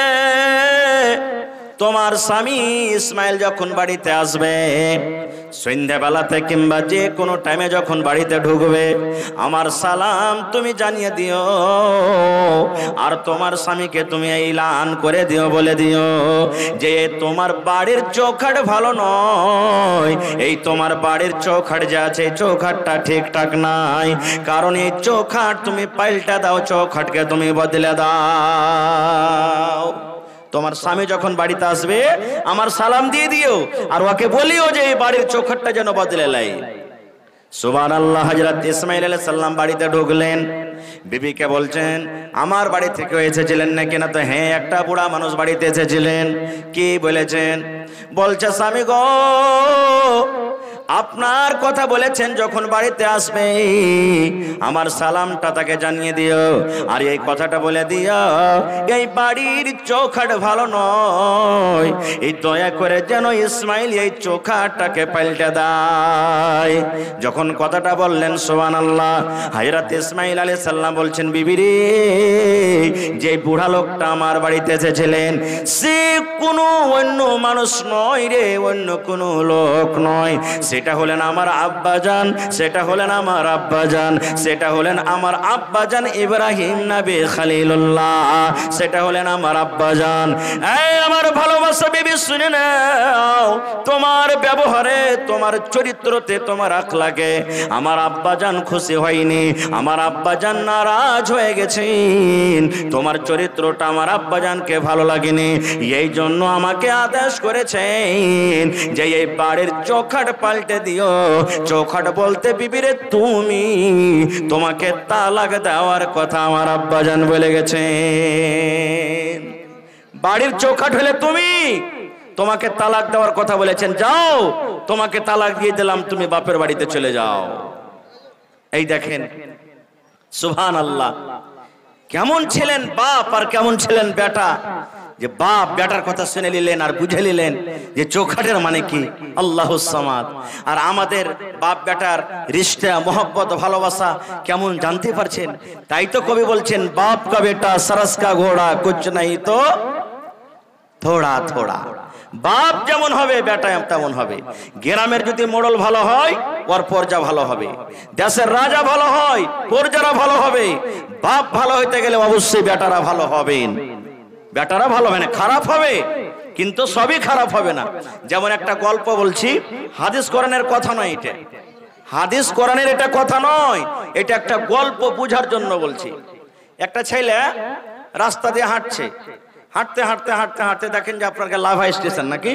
তোমার স্বামী ইসমাইল যখন বাড়িতে আসবে, সন্ধ্যাবেলাতে কিংবা যে কোনো টাইমে যখন বাড়িতে ঢুকবে, আমার সালাম তুমি জানিয়ে দিও, আর তোমার স্বামীকে তুমি এলান করে দিও, বলে দিও যে তোমার বাড়ির চৌখাট ভালো নয়, এই তোমার বাড়ির চৌখাট যে আছে চৌখাটটা ঠিকঠাক নাই, কারণ এই চৌখাট তুমি পাল্টা দাও, চৌখাটকে তুমি বদলে দাও। তোমার স্বামী যখন বাড়িতে আসবে আমার সালাম দিয়ে দিও, আর ওকে বলিও যে এই বাড়ির চৌখাটটা যেন বদলে লাই। সুবহানাল্লাহ। হযরত ইসমাইল আলাইহিস সালাম বাড়িতে ঢুকলেন, বিবিকে বলছেন আমার বাড়ি থেকে এসেছিলেন নাকি? না। তো হ্যাঁ, একটা বুড়া মানুষ বাড়িতে এসেছিলেন। কি বলেছেন? বলছে স্বামী গো, আপনার কথা বলেছেন যখন বাড়িতে আসবে আমার সালামটা তাকে জানিয়ে দিও, আর এই কথাটা বলে দিও এই বাড়ির চৌখাট ভালো নয়, এই দয়া করে যেন ইসমাইল এই চৌখাটটাকে পাল্টে দেয়। যখন কথাটা বললেন সুবহানাল্লাহ, হযরত ইসমাইল আলাইহিস সালাম বলছেন বিবি রে, যে বুড়া লোকটা আমার বাড়িতে এসেছিলেন সে কোনো অন্য মানুষ নয় রে, অন্য কোনো লোক নয়, সেটা হলেন আমার আব্বাজান, সেটা হলেন আমার আব্বাজান, সেটা হলেন আমার আব্বাজান ইব্রাহিম নবী খলিলুল্লাহ, সেটা হলেন আমার আব্বাজান। এই আমার ভালোবাসা বিবি শুনে নাও, তোমার ব্যবহারে, তোমার চরিত্রতে, তোমার আখলাকে আমার আব্বাজান খুশি হয়নি, আমার আব্বাজান নারাজ হয়ে গেছেন, তোমার চরিত্রটা আমার আব্বাজানকে ভালো লাগেনি, এই জন্য জন্য আমাকে আদেশ করেছেন যে এই বাড়ির চৌখাট পাল্টে দিও। চৌখাট বলতে বিবিরে তুমি, তোমাকে তালাক দেওয়ার কথা আমার আব্বাজান বলে গেছেন। বাড়ির চৌখাট হলে তুমি, তোমাকে তালাক দেওয়ার কথা বলেছেন। যাও, তোমাকে তালাক দিয়ে দিলাম, তুমি বাপের বাড়িতে চলে যাও। এই দেখেন সুবহানাল্লাহ, কেমন ছিলেন বাপ আর কেমন ছিলেন বেটা, যে বাপ বেটার কথা শুনে নিলেন আর বুঝে নিলেন যে চৌখাটের মানে কি, আল্লাহুস সামাদ। আর আমাদের বাপ বেটার রিশতা মোহব্বত ভালোবাসা কেমন জানতে পারছেন। তাই তো কবি বলছেন, বাপ কা বেটা সরস কা ঘোড়া কুছ নাই তো থোড়া থোড়া। বাপ যেমন হবে বেটা তেমন হবে। গ্রামের যদি মোড়ল ভালো হয় ওর পর্যা ভালো হবে, দেশের রাজা ভালো হয় পর্যারা ভালো হবে। বাপ ভালো হইতে গেলে অবশ্যই বেটারা ভালো হবেন। বেটারা ভালো হবে না, খারাপ হবে, কিন্তু সবই খারাপ হবে না। যেমন একটা গল্প বলছি, হাদিস কোরআনের কথা নয় এটা, হাদিস কোরআনের এটা কথা নয়, এটা একটা গল্প বুঝার জন্য বলছি। একটা ছেলে রাস্তা দিয়ে হাঁটছে, হাঁটতে হাঁটতে হাঁটতে হাঁটতে দেখেন যে আপনার লাভা স্টেশন, নাকি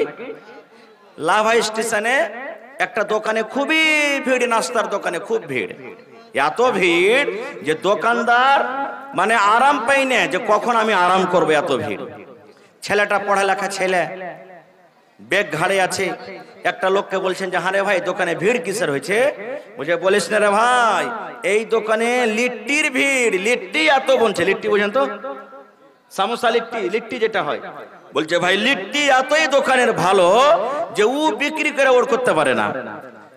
লাভা স্টেশনে একটা দোকানে খুবই ভিড়, নাস্তার দোকানে খুব ভিড়, এত ভিড় যে দোকানদার মানে আরাম পাই না, যে কখন আমি আরাম করবো, এত ভিড়। ছেলেটা পড়ালেখা ছেলে, ব্যাগ ঘাড়ে আছে। একটা লোককে বলছেন যে হ্যাঁ রে ভাই, দোকানে ভিড় কিসের হয়েছে? বুঝে বলিস না রে ভাই, এই দোকানে লিট্টির ভিড়, লিট্টি এত বলছে। লিট্টি বুঝেন তো, সামোসা লিট্টি, লিট্টি যেটা হয়। বলছে ভাই লিট্টি এতই দোকানের ভালো যে ও বিক্রি করে ওর করতে পারে না।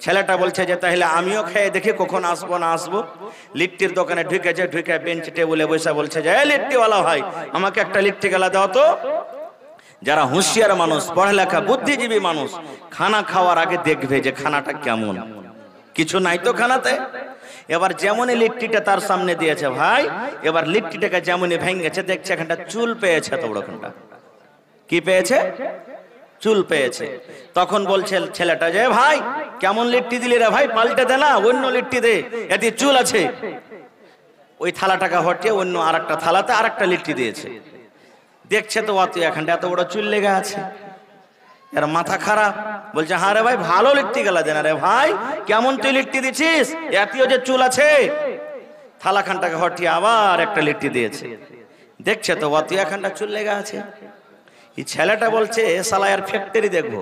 ছেলেটা বলছে যে তাহলে আমিও খেয়ে দেখি কখন আসবো না আসবো। লিট্টির দোকানে ঢুকেছে, ঢুকে বেঞ্চ টেবিলে বসে বলছে যে লিট্টিওয়ালা ভাই, আমাকে একটা লিট্টি গেলা দাও তো। যারা হুঁশিয়ার মানুষ, পড়ালেখা বুদ্ধিজীবী মানুষ, খানা খাওয়ার আগে দেখবে যে খানাটা কেমন, কিছু নাই তো খানাতে। এবার যেমনই লিট্টিটা তার সামনে দিয়েছে ভাই, এবার লিট্টিটাকে যেমনই ভেঙেছে, দেখছে এখানটা চুল পেয়েছে, তো ওখানটা কি পেয়েছে? চুল পেয়েছে। তখন বলছে ছেলেটা যে ভাই কেমন লিট্টি দিলি রে ভাই, পাল্টে দে না, অন্য লিট্টি দে, এতে চুল আছে। ওই থালাটাকে হটিয়ে অন্য আরেকটা থালাতে আরেকটা লিট্টি দিয়েছে। দেখছে তো অত এখানটা এত বড় চুল লেগে আছে, এর মাথা খারাপ। বলছে হ্যাঁ রে ভাই, ভালো লিট্টি গেলা দেনা রে ভাই, কেমন তুই লিট্টি দিছিস, এতিও যে চুল আছে। থালাখানটাকে হটিয়ে আবার একটা লিট্টি দিয়েছে। দেখছে তো অত এখানটা চুল লেগে আছে। এই ছেলেটা বলছে শালা এর ফ্যাক্টরি দেখবো,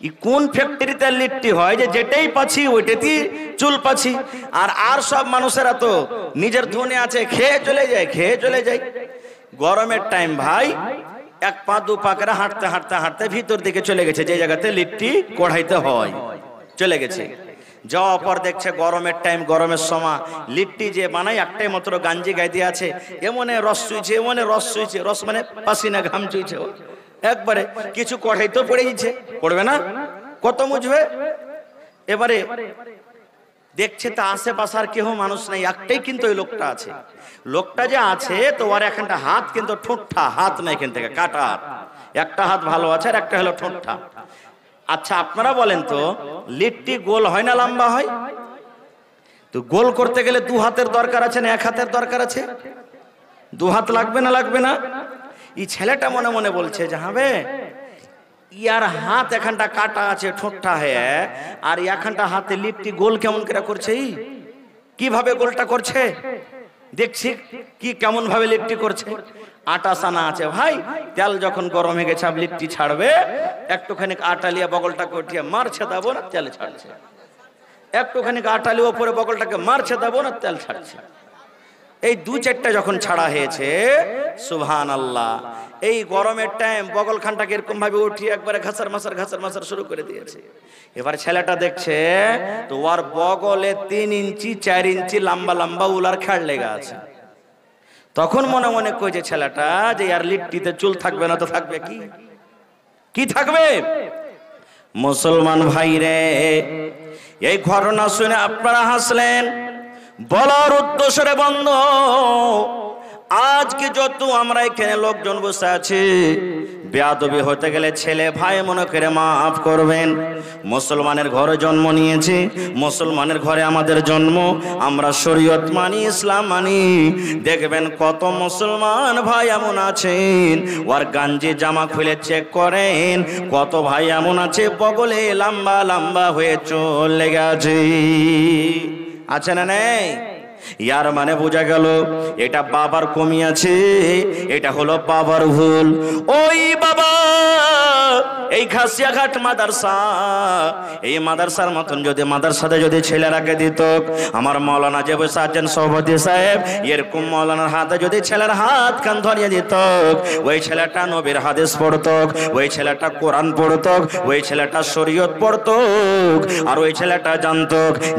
ই কোন ফ্যাক্টরিতে লিট্টি হয় যে যেটাই পাচ্ছি ওইটাতেই চুল পাচ্ছি। আর সব মানুষেরা তো নিজের ধনে আছে, খেয়ে চলে যায়, খেয়ে চলে যায়। গরমের টাইম ভাই, এক পা দু পা করে হাঁটতে হাঁটতে হাঁটতে ভিতর দিকে চলে গেছে, যে জায়গাতে লিট্টি কড়াইতে হয়, চলে গেছে। যাওয়ার পর দেখছে গরমের টাইম, গরমের সময় লিট্টি যে বানাই একটাই মাত্র গাঞ্জি গায়ে দিয়ে আছে, এমনে রস চুইছে, এমনে রস চুইছে, রস মানে পাসিনা ঘাম চুইছে একবারে। কিছু কড়াইতেও পড়ে গেছে, পড়বে না, কত মুছবে। এবারে দেখছে তা আশেপাশে আর কেউ মানুষ নাই, একটাই কিন্তু ওই লোকটা আছে। লোকটা যে আছে তো ওর এখানটা হাত কিন্তু ঠোঁটটা, হাত নাই এখান থেকে কাটা হাত, একটা হাত ভালো আছে আর একটা হলো ঠোঁটটা। আচ্ছা আপনারা বলেন তো, লিট্টি গোল হয় না লম্বা হয়? তো গোল করতে গেলে দু হাতের দরকার আছে না এক হাতের দরকার আছে? দু হাত লাগবে না লাগবে না? এই ছেলেটা মনে মনে বলছে যে হবে ইয়ার হাত এখানটা কাটা আছে, ঠোঁটটা হয়ে, আর এখানটা হাতে লিট্টি গোল কেমন করে করছে, কিভাবে গোলটা করছে দেখছি, কি কেমন ভাবে লিট্টি করছে। আটা সানা আছে ভাই, তেল যখন গরম হয়ে গেছে আব লিট্টি ছাড়বে, একটুখানি আটা লিয়ে বগলটাকে উঠিয়ে মারছে, দেবো না তেল ছাড়ছে। একটুখানি আটা লিয়ে ওপরে বগলটাকে মারছে, দেবো না তেল ছাড়ছে। এই দু চারটা যখন ছাড়া হয়েছে, সুবহানাল্লাহ, এই গরমের টাইম বগল খানটাকে এরকম ভাবে উঠিয়ে একবারে ঘাসার মাসার শুরু করে দিয়েছে। এবার ছেলেটা দেখছে তো ওর বগলে 3 ইঞ্চি 4 ইঞ্চি লম্বা লম্বা উলার খেড় লেগে আছে। তখন মনে মনে কইছে ছেলেটা যে আর লিট্টিতে চুল থাকবে না তো থাকবে কি, কি থাকবে? মুসলমান ভাই রে, এই ঘটনা শুনে আপনারা হাসলেন, বলার উদ্দেশ্যে বন্ধু আজকে যত আমরা এখানে লোকজন বসে আছি, বেয়াদবি হতে গেলে ছেলে ভাই মনে করে মাফ করবেন। মুসলমানের ঘরে জন্ম নিয়েছি, মুসলমানের ঘরে আমাদের জন্ম, আমরা শরীয়ত মানি, ইসলাম মানি। দেখবেন কত মুসলমান ভাই এমন আছেন ওর গাঞ্জি জামা খুলে চেক করেন, কত ভাই এমন আছে বগলে লম্বা লম্বা হয়ে চলে গেছে। আছে না নেই? ইয়ার মানে বোঝা গেল এটা বাবার কমি আছে, এটা হলো বাবার ভুল। ওই বাবা এই খাসিয়াঘাট মাদ্রাসা, এই মাদ্রাসার মতন যদি মাদ্রাসাতে যদি ছেলেরাকে দিত, আমার মাওলানা যে বসে আছেন সভাপতি সাহেব, এরকম মাওলানার হাতে যদি ছেলের হাত কান ধরিয়ে দিত, ওই ছেলেটা নবীর হাদিস পড়ত, ওই ছেলেটা কোরআন পড়ত, ওই ছেলেটা শরীয়ত পড়ত, আর ওই ছেলেটা জানত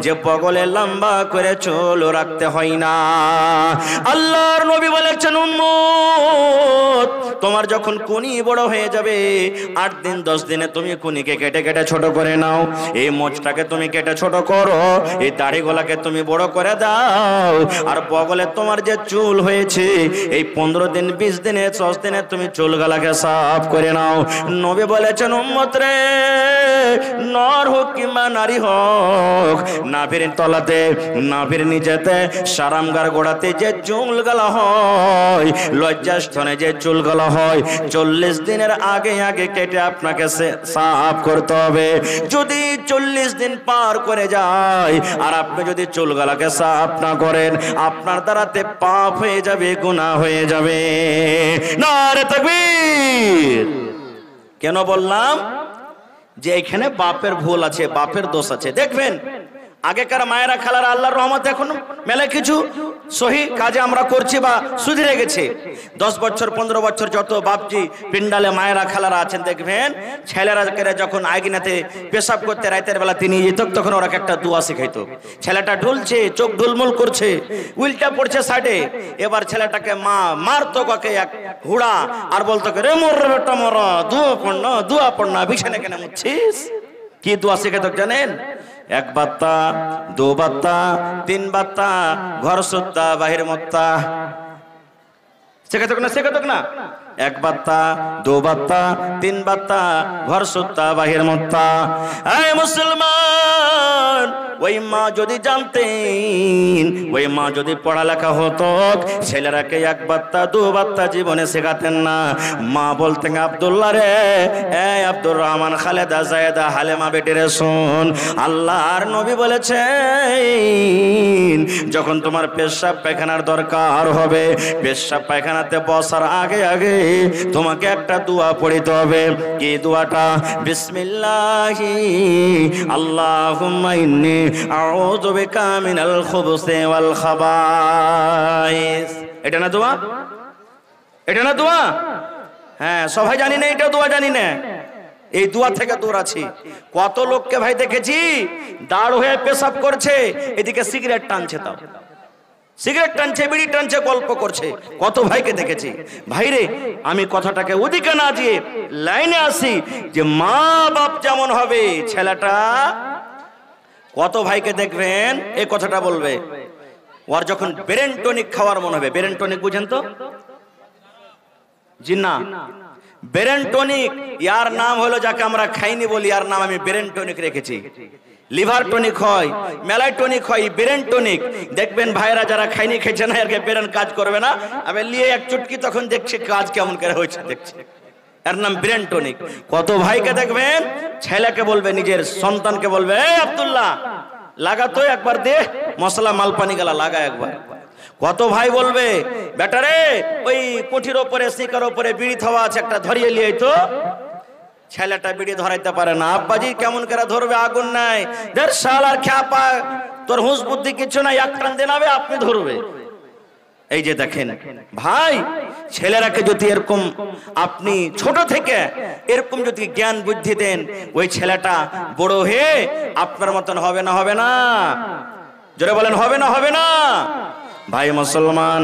যে বগলে লম্বা করে চুল রাখতে হয় না। আল্লাহর নবী বলেছেন, উম্মত তোমার যখন কুনি বড় হয়ে যাবে, 8 দিন 10 দিনে তুমি কুনিকে কেটে কেটে ছোট করে নাও, এই মোচটাকে তুমি কেটে ছোট করো, এই দাড়িগুলাকে তুমি বড় করে দাও, আর বগলে তোমার যে চুল হয়েছে এই 15 দিন 20 দিনে 10 দিনে তুমি চুলগুলাকে সাফ করে নাও। নবী বলেছেন, উম্মত রে, নর হোক কিংবা নারী হোক, নাভির তলাতে নাভির নিচেতে সারামগার গোড়াতে যে চুলগুলা হয়, লজ্জাস্থানে যে চুলগুলা হয়, 40 দিনের আগে আগে কেটে আপনাকে সাফ করতে হবে। যদি 40 দিন পার করে যায় আর আপনি যদি চুলগুলাকে সাফ না করেন, আপনার দ্বারাতে পাপ হয়ে যাবে, গুনাহ হয়ে যাবে। নারে তাকবীর। কেন বললাম যে এখানে বাপের ভুল আছে, বাপের দোষ আছে। দেখবেন আগেকার মায়েরা খালারা আল্লাহর রহমত এখন মেলা কিছু সহি কাজে আমরা করছি বা সুধরে গেছে। 10 বছর 15 বছর যত বাপজি পিন্ডালে মায়েরা খালারা আছেন, দেখবেন ছেলেরা যখন আইগিনাতে পেশাব করতে রাতের বেলা তিনি যেত, তখন ওরা একটা দোয়া শিখাইতো। ছেলেটা ঢুলছে, চোখ ঢুলমুল করছে, উল্টা পড়ছে সাইডে, এবার ছেলেটাকে মা মারতো কাকে এক হুড়া আর বলতো রে মোর বেটা মোর, দুয়া পড়না বিছানে কেন মুচ্ছিস। কি দোয়া শিখাইতো জানেন? 1 বাত্তা 2 বাত্তা 3 বাত্তা, ঘর সুত্তা বাহির মত্তা। শেখাতো না? শেখাতো না? 1 বাত্তা 2 বাত্তা 3 বাত্তা, ঘর সুত্তা বাহির মত্তা। এই মুসলমান, ওই মা যদি জানতেন, ওই মা যদি পড়ালেখা হতো, ছেলেরাকে 1 বাত্তা 2 বাত্তা জীবনে শেখাতেন না। মা বলতেন, আব্দুল্লাহ রে, এই আব্দুর রহমান, খালেদা, জায়েদা, হালেমা বেটিরে শোন, আল্লাহর নবী বলেছেন যখন তোমার পেশাব পায়খানার দরকার হবে, পেশাব পায়খানাতে বসার আগে আগে তোমাকে একটা দোয়া পড়িতে হবে। কি দোয়াটা? বিসমিল্লাহি আল্লাহুম্মা ইন্নী আউযু বিকা মিনাল খুবুসি ওয়াল খাবাইস। এটা না দোয়া? এটা না দোয়া? হ্যাঁ, সবাই জানি না এটা দোয়া, জানি না। এই দোয়া থেকে দূর আছি। কত লোককে ভাই দেখেছি দাঁড় হয়ে পেশাব করছে, এদিকে সিগারেট টানছে, তাও সিগারেট টানছে, বিড়ি টানছে, গল্প করছে। কত ভাইকে দেখেছি। ভাইরে, আমি কথাটাকে ওদিকে না দিয়ে লাইনে আসি যে মা বাপ যেমন হবে ছেলেটা, কত ভাইকে দেখবেন এই কথাটা বলবে, ওর যখন ব্রেন টনিক খাওয়ার মনে হবে। ব্রেন টনিক বুঝেন তো? জি না, ব্রেন টনিক ইয়ার নাম হলো, যাকে আমরা খাইনি বলি, ইয়ার নাম আমি ব্রেন টনিক রেখেছি। লিভার টনিক হয়, মেলাই টনিক হয়, ব্রেন টনিক। দেখবেন ভাইরা যারা খাইনি খেয়েছে না, এর ব্রেন কাজ করবে না, আমি নিয়ে এক চুটকি তখন দেখছি কাজ কেমন করে হয়েছে, দেখছি। এর নাম ব্রেন টনিক। কত ভাইকে দেখবেন ছেলেকে বলবে, নিজের সন্তানকে বলবে, এই আব্দুল্লাহ লাগা তো একবার দে, মশলা মালপানি গেলা লাগা একবার। কত ভাই বলবে, বেটারে ওই কুঠির ওপরে শিকার ওপরে বিড়ি থাওয়া আছে, একটা ধরিয়ে লিয়ে তো। ছেলেটা বিড়ি ধরাইতে পারে না, আব্বাজি কেমন করে ধরবে, আগুন নাই, দেড় সাল আর খ্যাপা, তোর হুঁশ বুদ্ধি কিছু নাই, এক টান দেনাবে আপনি ধরবে। এই যে দেখেন ভাই, ছেলেরাকে যদি এরকম আপনি ছোট থেকে এরকম যদি জ্ঞান বুদ্ধি দেন, ওই ছেলেটা বড় হয়ে আপনার মতন হবে না? হবে না? জোরে বলেন, হবে না? হবে না? ভাই মুসলমান,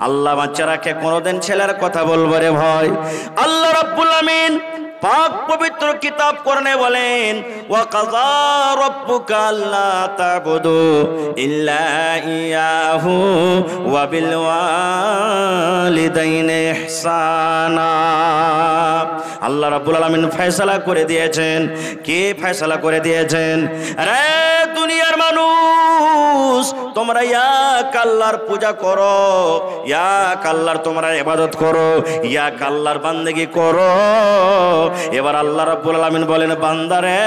আল্লাহ বাচ্চারাকে কোনোদিন ছেলের কথা বলবো রে ভয়। আল্লাহ রাব্বুল আমিন পাক পবিত্র কিতাব কোরআনে বলেন, ওয়া কাযা রাব্বুকা আল্লা তা'বুদু ইল্লা ইয়াহু ওয়া বিল ওয়ালিদাইনি ইহসানা। আল্লাহ রাব্বুল আলামিন ফয়সালা করে দিয়েছেন। কে ফয়সালা করে দিয়েছেন? আরে দুনিয়ার মানুষ, তোমরা এক আল্লাহর পূজা করো, এক আল্লাহর তোমরা ইবাদত করো, এক আল্লাহর বান্দেগি করো। এবার আল্লাহ রাব্বুল আলামিন বলেন, বান্দারে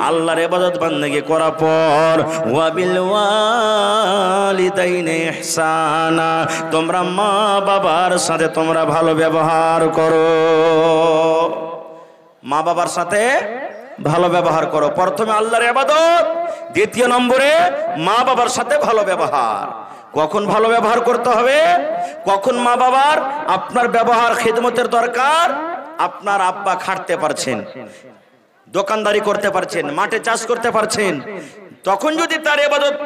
আল্লাহর ইবাদত বান্দেগি করার পর ওয়া বিল ওয়ালিদাইনি ইহসানা, তোমরা মা বাবার সাথে তোমরা ভালো ব্যবহার করো। মা বাবার সাথে ভালো ব্যবহার করো। প্রথমে আল্লাহর ইবাদত, দ্বিতীয় নম্বরে মা বাবার সাথে ভালো ব্যবহার। কখন ভালো ব্যবহার করতে হবে? কখন মা বাবার আপনার ব্যবহার খিদমতের দরকার? আপনার আব্বা খাটতে পারছেন, দোকানদারি করতে পারছেন, মাঠে চাষ করতে পারছেন, তখন যদি তার ইবাদত,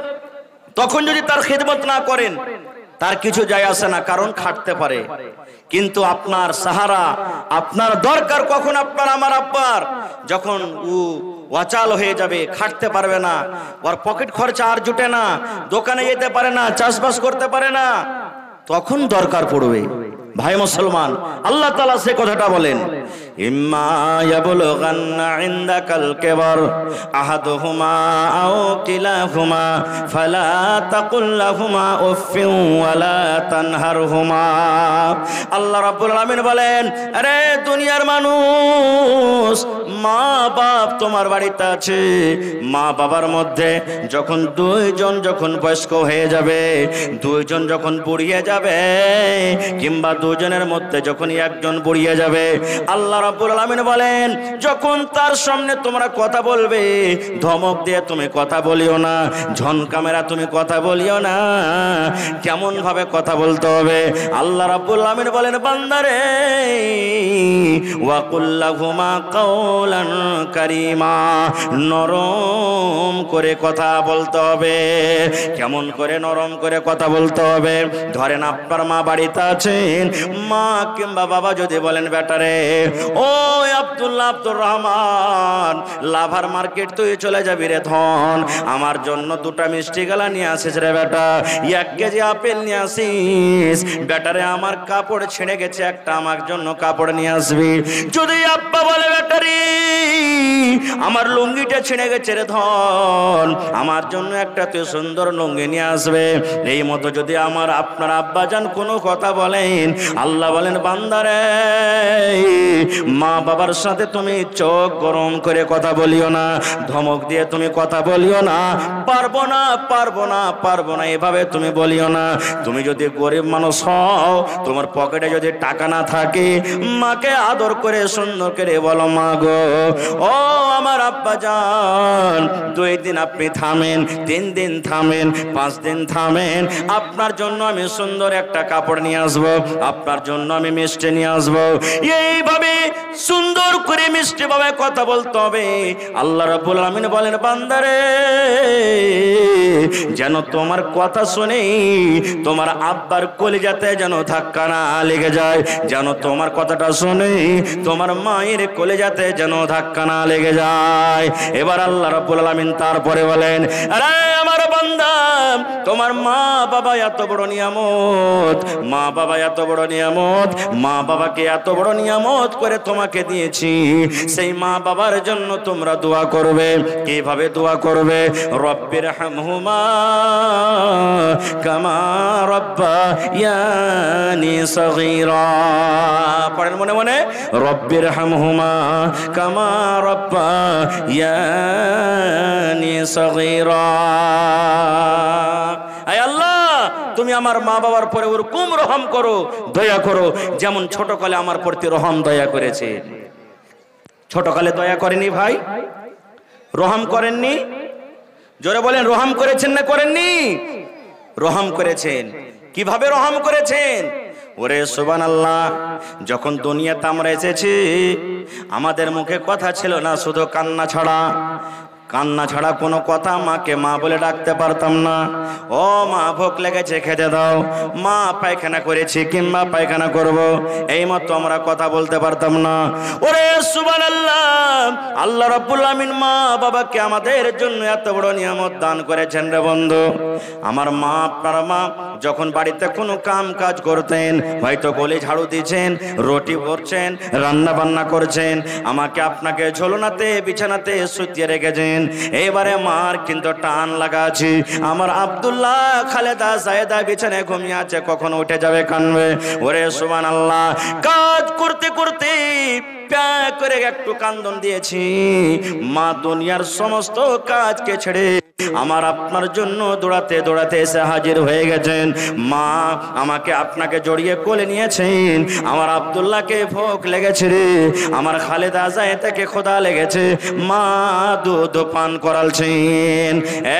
তখন যদি তার খিদমত না করেন, তার কিছু যায় আসে না, কারণ খাটতে পারে। কিন্তু আপনার সাহারা, আপনার দরকার কখন? আপনার আমার আব্বার যখন অচাল হয়ে যাবে, খাটতে পারবে না, ওর পকেট খরচা আর জুটে না, দোকানে যেতে পারে না, চাষবাস করতে পারে না, তখন দরকার পড়বে। ভাই মুসলমান, আল্লাহ তাআলা সে কথাটা বলেন, ইম্মা ইয়াবলুগান্না ইনদাকাল কিবার আহাদুহুমা আও কিলাহুমা ফালা তাকুল লাহুমা উফফিন ওয়ালা তানহারহুমা। আল্লাহ রাব্বুল আলামিন বলেন, আরে দুনিয়ার মানুষ, মা বাপ তোমার বাড়িতে আছে, মা বাবার মধ্যে যখন দুইজন যখন বয়স্ক হয়ে যাবে, দুইজন যখন বুড়িয়ে যাবে, কিংবা দুজনের মধ্যে যখন একজন বুড়িয়ে যাবে, আল্লাহ রাব্বুল আলামিন বলেন, যখন তার সামনে তোমরা কথা বলবে, ধমক দিয়ে তুমি কথা বলিও না, ঝনকা মেরা তুমি কথা বলিও না। কেমন ভাবে কথা বলতে হবে? আল্লাহ রাব্বুল আলামিন বলেন, বান্দারে ওয়া কুল্লাহুমা কাওলান কারীমা, নরম করে কথা বলতে হবে। কেমন করে নরম করে কথা বলতে হবে? ধরেন আপনার মা বাড়িতে আছেন, মা কিংবা বাবা যদি বলেন, বেটারে ও আব্দুল্লাহ, আব্দুর রহমান, লাভার মার্কেট তুই চলে যাবি রে ধন, আমার জন্য দুটা মিষ্টি গলা নিয়ে আসিস রে বেটা, 1 কেজি আপেল নিয়ে আসিস, বেটারে আমার কাপড় ছিঁড়ে গেছে, একটা আমার জন্য কাপড় নিয়ে আসবি। যদি আব্বা বলে, বেটারি আমার লুঙ্গিটা ছিঁড়ে গেছে রে ধন, আমার জন্য একটা তুই সুন্দর লুঙ্গি নিয়ে আসবে, এই মতো যদি আমার আপনার আব্বা জান কোনো কথা বলেন, আল্লাহ বলেন, বান্দারে মা বাবার সাথে তুমি চোখ গরম করে কথা বলিও না, ধমক দিয়ে তুমি কথা বলিও না, পারবো না পারবো না পারবো না এভাবে তুমি বলিও না। তুমি যদি গরিব মানুষ হও, তোমার পকেটে যদি টাকা না থাকে, মাকে আদর করে সুন্দর করে বলো, মা গো, ও আমার আব্বা জান, 2 দিন আপনি থামেন, 3 দিন থামেন, 5 দিন থামেন, আপনার জন্য আমি সুন্দর একটা কাপড় নিয়ে আসবো, আপনার জন্য আমি মিষ্টি নিয়ে আসবো। এইভাবে সুন্দর করে মিষ্টি ভাবে কথা বলতে হবে। আল্লাহ রাব্বুল আলামিন বলেন, বান্দারে যেন তোমার কথা শুনে তোমার আব্বার কলিজাতে যেন ধাক্কা না লেগে যায়, যেন তোমার কথাটা শুনে তোমার মায়ের কলিজাতে যেন ধাক্কা না লেগে যায়। এবার আল্লাহ রাব্বুল আলামিন তারপরে বলেন, আরে আমার বান্দা, তোমার মা বাবা এত বড় নিয়ামত, মা বাবা এত বড় নিয়ামত, মা বাবাকে এত বড় নিয়ামত করে তোমাকে দিয়েছি, সেই মা বাবার জন্য তোমরা দোয়া করবে। কিভাবে দোয়া করবে? রব্বির হামহুমা কামা রাব্বায়ানি সগীরা। পড়েন মনে মনে, রব্বির হামহুমা কামা রাব্বায়ানি সগীরা। আয় আল্লাহ, তুমি আমার মা বাবার পরে ওরকম রহম করো, দয়া করো, যেমন ছোটকালে আমার প্রতি রহম দয়া করেছে। ছোটকালে দয়া করেনি ভাই? রহম করেননি? জোরে বলেন, রহম করেছেন না করেননি? রহম করেছেন। কিভাবে রহম করেছেন? ওরে সুবহানাল্লাহ, যখন দুনিয়াতে আমরা এসেছি, আমাদের মুখে কথা ছিল না, শুধু কান্না ছাড়া। কান্না ছাড়া কোনো কথা মাকে মা বলে ডাকতে পারতাম না। ও মা ভোক লেগেছে খেতে দাও, মা পায়খানা করেছি কিংবা পায়খানা করব, এই মতো আমরা কথা বলতে পারতাম না। ওরে সুবহানাল্লাহ, আল্লাহ রাব্বুল আমিন মা বাবাকে আমাদের জন্য এত বড় নিয়ামত দান করেছেন রে বন্ধু। আমার মা, আপনার মা যখন বাড়িতে কোনো কাম কাজ করতেন, হয়তো গলি ঝাড়ু দিচ্ছেন, রুটি ভরছেন, রান্না বান্না করছেন, আমাকে আপনাকে ঝোলনাতে বিছানাতে শুতিয়ে রেখেছেন। এবারে মার কিন্তু টান লাগা আছে। আমার আব্দুল্লাহ, খালেদা, জায়েদা বিছানায় ঘুমিয়ে আছে, কখন উঠে যাবে কানবে। ওরে সুবহানাল্লাহ, কাজ করতে করতে প্যাক করে একটু কান্দন দিয়েছি। মা দুনিয়ার সমস্ত কাজকে ছেড়ে আমার আপনার জন্য দৌড়াতে দৌড়াতে এসে হাজির হয়ে গেছেন। মা আমাকে আপনাকে জড়িয়ে কোলে নিয়েছেন। আমার আব্দুল্লাহকে ভোগ লেগেছে রে, আমার খালেদা জায়েদাকে ক্ষুধা লেগেছে, মা দুধ পান করালছেন।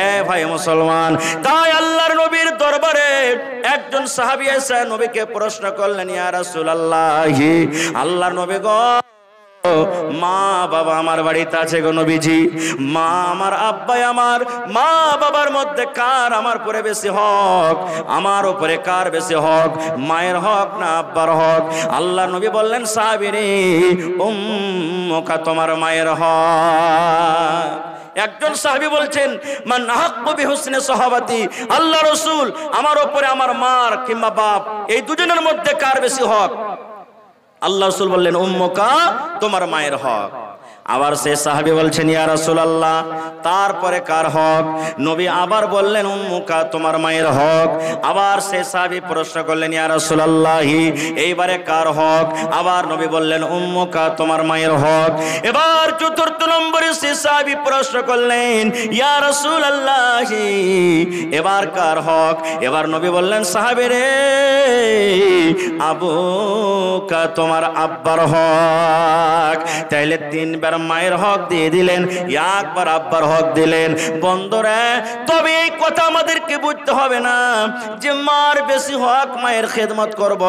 এ ভাই মুসলমান, তাই আল্লাহর নবীর দরবারে একজন সাহাবী এসে নবীকে প্রশ্ন করলেন, ইয়া রাসূলুল্লাহ, আল্লাহর নবী গো, মা বাবা আমার বাড়িতে আছে গো নবীজি, মা আমার আব্বাই আমার, মা বাবার মধ্যে কার আমার উপরে বেশি হক, আমার উপরে কার বেশি হক, মায়ের হক না আব্বার হক? আল্লাহ নবী বললেন, সাহাবী রে, উম্মুকা তোমার মায়ের হক। একজন সাহাবী বলছেন, মান আহাক্কু বিহুসনি সাহাবাতি, আল্লাহ রাসূল আমার উপরে আমার মার কিংবা বাপ এই দুজনের মধ্যে কার বেশি হক? আল্লাহ রাসূল বললেন, উম্মুকা তোমার মায়ের হক। আবার সে সাহাবী বলছেন, ইয়া রাসূলুল্লাহ তারপরে কার হক? নবী আবার বললেন, উম্মুকা তোমার মায়ের হক। আবার সে সাহাবী প্রশ্ন করলেন, ইয়া রাসূলুল্লাহ এইবারে কার হক? আবার নবী বললেন, উম্মুকা তোমার মায়ের হক। এবার চতুর্থ নম্বরে সে সাহাবী প্রশ্ন করলেন, ইয়া রাসূলুল্লাহ এবার কার হক? এবার নবী বললেন, সাহাবী রে, আবুকা তোমার আব্বার হক। তাইলে তিনবার মায়ের হক দিয়ে দিলেন, একবার আব্বার হক দিলেন। বন্ধুরা, তবে এই কথা আমাদেরকে বুঝতে হবে না যে মার বেশি হক, মায়ের খেদমত করব,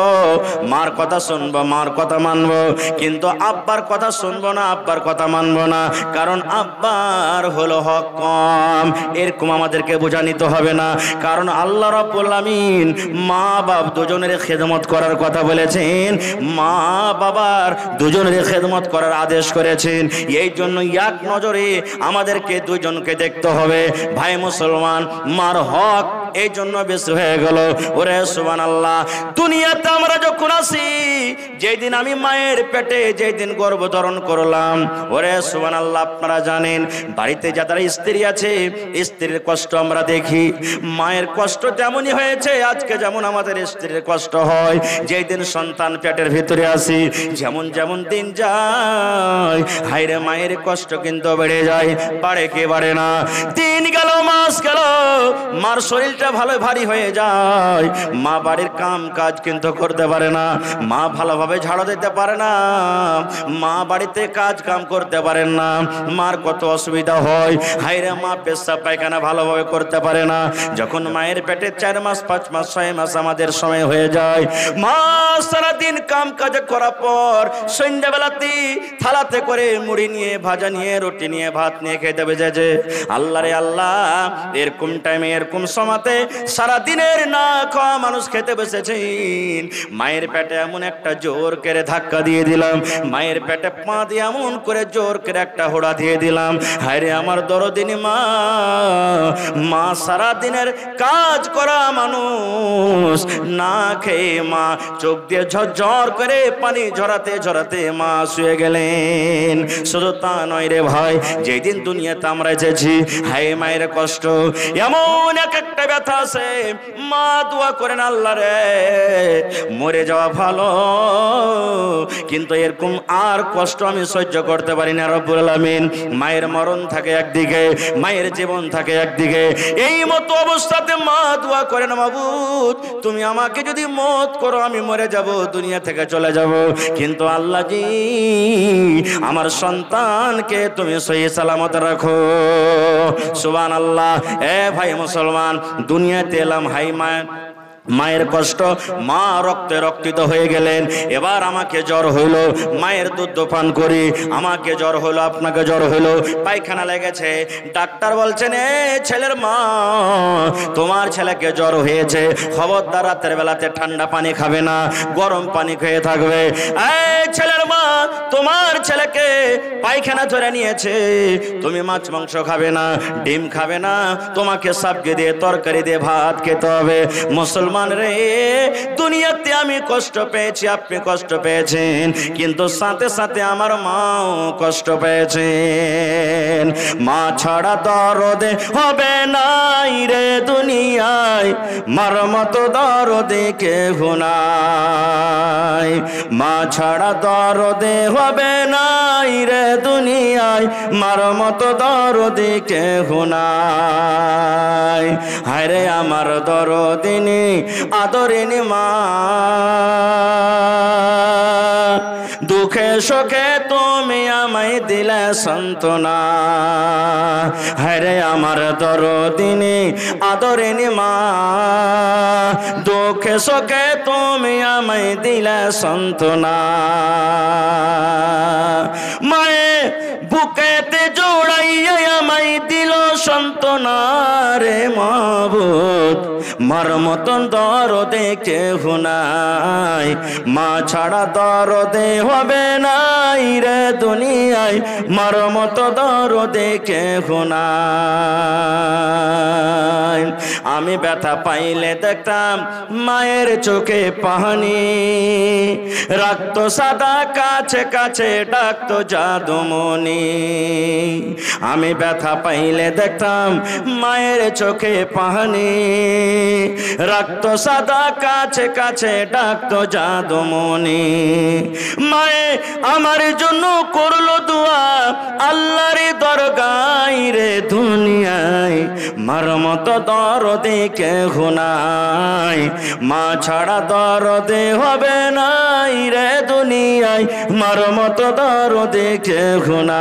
মার কথা শুনবো, মার কথা মানবো, কিন্তু আব্বার কথা শুনবো না, আব্বার কথা মানবো না, কারণ আব্বার হলো হক কম। এরকম আমাদেরকে বোঝা নিতে হবে না, কারণ আল্লাহ রাব্বুল আমিন মা বাপ দুজনের খেদমত করার কথা বলেছেন, মা বাবার দুজনের খেদমত করার আদেশ করেছেন। এই জন্য এক নজরে আমাদেরকে দুইজনকে দেখতে হবে। ভাই মুসলমান, মার হক এই জন্য বেশি হয়ে গেল। ওরে সুবহানাল্লাহ, দুনিয়াতে আমরা যখন আসি, যেদিন আমি মায়ের পেটে যেদিন গর্ভধারণ করলাম, ওরে সুবহানাল্লাহ, আপনারা জানেন বাড়িতে যাদের স্ত্রী আছে, স্ত্রীর কষ্ট আমরা দেখি। মায়ের কষ্ট তেমনই হয়েছে আজকে যেমন আমাদের স্ত্রীর কষ্ট হয় যেদিন সন্তান পেটের ভিতরে আসি। যেমন যেমন দিন যায়, হায়রে মায়ের কষ্ট কিন্তু বেড়ে যায়, বাড়ে কে বাড়ে না। দিন গেল, মাস গেল, মার শরীরটা ভালো ভারী হয়ে যায়, মা বাড়ির কাম কাজ কিন্তু করতে পারে না, মা ভালোভাবে ঝাড়ু দিতে পারে না, মা বাড়িতে কাজ কাম করতে পারেন না, মার কত অসুবিধা হয়। হায়রে মা পেশাব পায়খানা ভালোভাবে করতে পারে না। যখন মায়ের পেটে 4 মাস 5 মাস 6 মাস আমাদের সময় হয়ে যায়, মা সারাদিন কাম কাজ করার পর সন্ধ্যাবেলাতে থালাতে করে মুড়ি নিয়ে, ভাজা নিয়ে, রুটি নিয়ে, ভাত নিয়ে খেতে বেজেছে। আল্লাহ রে আল্লাহ, এরকম টাইমে এরকম সময়তে সারাদিনের না খাওয়া মানুষ খেতে বসেছেন, মায়ের পেটে এমন একটা জোর করে ধাক্কা দিয়ে দিলাম, মায়ের পেটে পা দিয়ে এমন করে জোর করে একটা হোড়া দিয়ে দিলাম। হায়রে আমার দরদিনী মা, মা সারাদিনের কাজ করা মানুষ, না খেয়ে মা চোখ দিয়ে ঝরঝর করে পানি ঝরাতে ঝরাতে মা শুয়ে গেলেন। শুধু তা নয় রে ভাই, যেদিন দুনিয়াতে আমরা এসেছি, হায় মায়ের কষ্ট এমন এক একটা ব্যথা আছে, মা দোয়া করেন, আল্লাহ রে মরে যাওয়া ভালো, কিন্তু এরকম আর কষ্ট আমি সহ্য করতে পারি না রব্বুল আলামিন। মায়ের মরণ থাকে একদিকে, মায়ের জীবন থাকে একদিকে, এই মতো অবস্থাতে মা দোয়া করেন, মাবুদ তুমি আমাকে যদি মত করো আমি মরে যাব, দুনিয়া থেকে চলে যাব, কিন্তু আল্লাহ জি আমার সন্তানকে তুমি সহি সালামত রাখো। সুবহানাল্লাহ। এ ভাই মুসলমান, দুনিয়াতে এলাম, হাই মা মায়ের কষ্ট, মা রক্তে রক্তিত হয়ে গেলেন। এবার আমাকে জ্বর হইল, মায়ের দুধ পান করি, আমাকে জ্বর হলো, আপনাকে জ্বর হলো, পায়খানা লেগেছে। ডাক্তার বলছেন, এ ছেলের মা, তোমার ছেলেকে জ্বর হয়েছে, খবরদার রাতের বেলাতে ঠান্ডা পানি খাবে না, গরম পানি খেয়ে থাকবে। এই ছেলের মা, তোমার ছেলেকে পায়খানা ধরে নিয়েছে, তুমি মাছ মাংস খাবে না, ডিম খাবে না, তোমাকে সাবকে দিয়ে তরকারি দিয়ে ভাত খেতে হবে। মুসলমান রে, দুনিয়াতে আমি কষ্ট পেয়েছি, আপনি কষ্ট পেয়েছেন, কিন্তু সাথে সাথে আমার মাও কষ্ট পেয়েছেন। মা ছাড়া দরদে হবে নাই রে দুনিয়ায়, মার মতো দরদে কেহ নাই। মা ছাড়া দরদে হবে নাই রে দুনিয়ায়, মার মতো দরদে কেহ নাই। হায়রে আমার দরদিনী আদরিনী মা, দুঃখে সুখে তুমি আমায় দিলে সান্ত্বনা। হায়রে আমার দরদিনী আদরিনী মা, দুঃখে সুখে তুমি আমায় দিলে সান্ত্বনা। মায়ে বুকেতে জোড়াইয়া আমায় দিল সান্ত্বনা রে মাবুদ, মার মতন দরদে কেহ নাই। মা ছাড়া দরদে হবে নাই রে দুনিয়ায়, মার মতো দরদে কেহ নাই। আমি ব্যথা পাইলে দেখতাম মায়ের চোখে পানি, রাখতো সাদা কাছে কাছে ডাকতো জাদুমণি। আমি ব্যথা পাইলে দেখতাম মায়ের চোখে পানি, রাখতো সাদা কাছে কাছে ডাকতো জাদুমণি। মায়ে আমার জন্য করলো দোয়া আল্লাহর দরগায় রে দুনিয়ায়, মার মতো দরদে কেহ নাই। মা ছাড়া দরদে হবে নাই রে দুনিয়ায়, মার মতো দরদে কেহ নাই।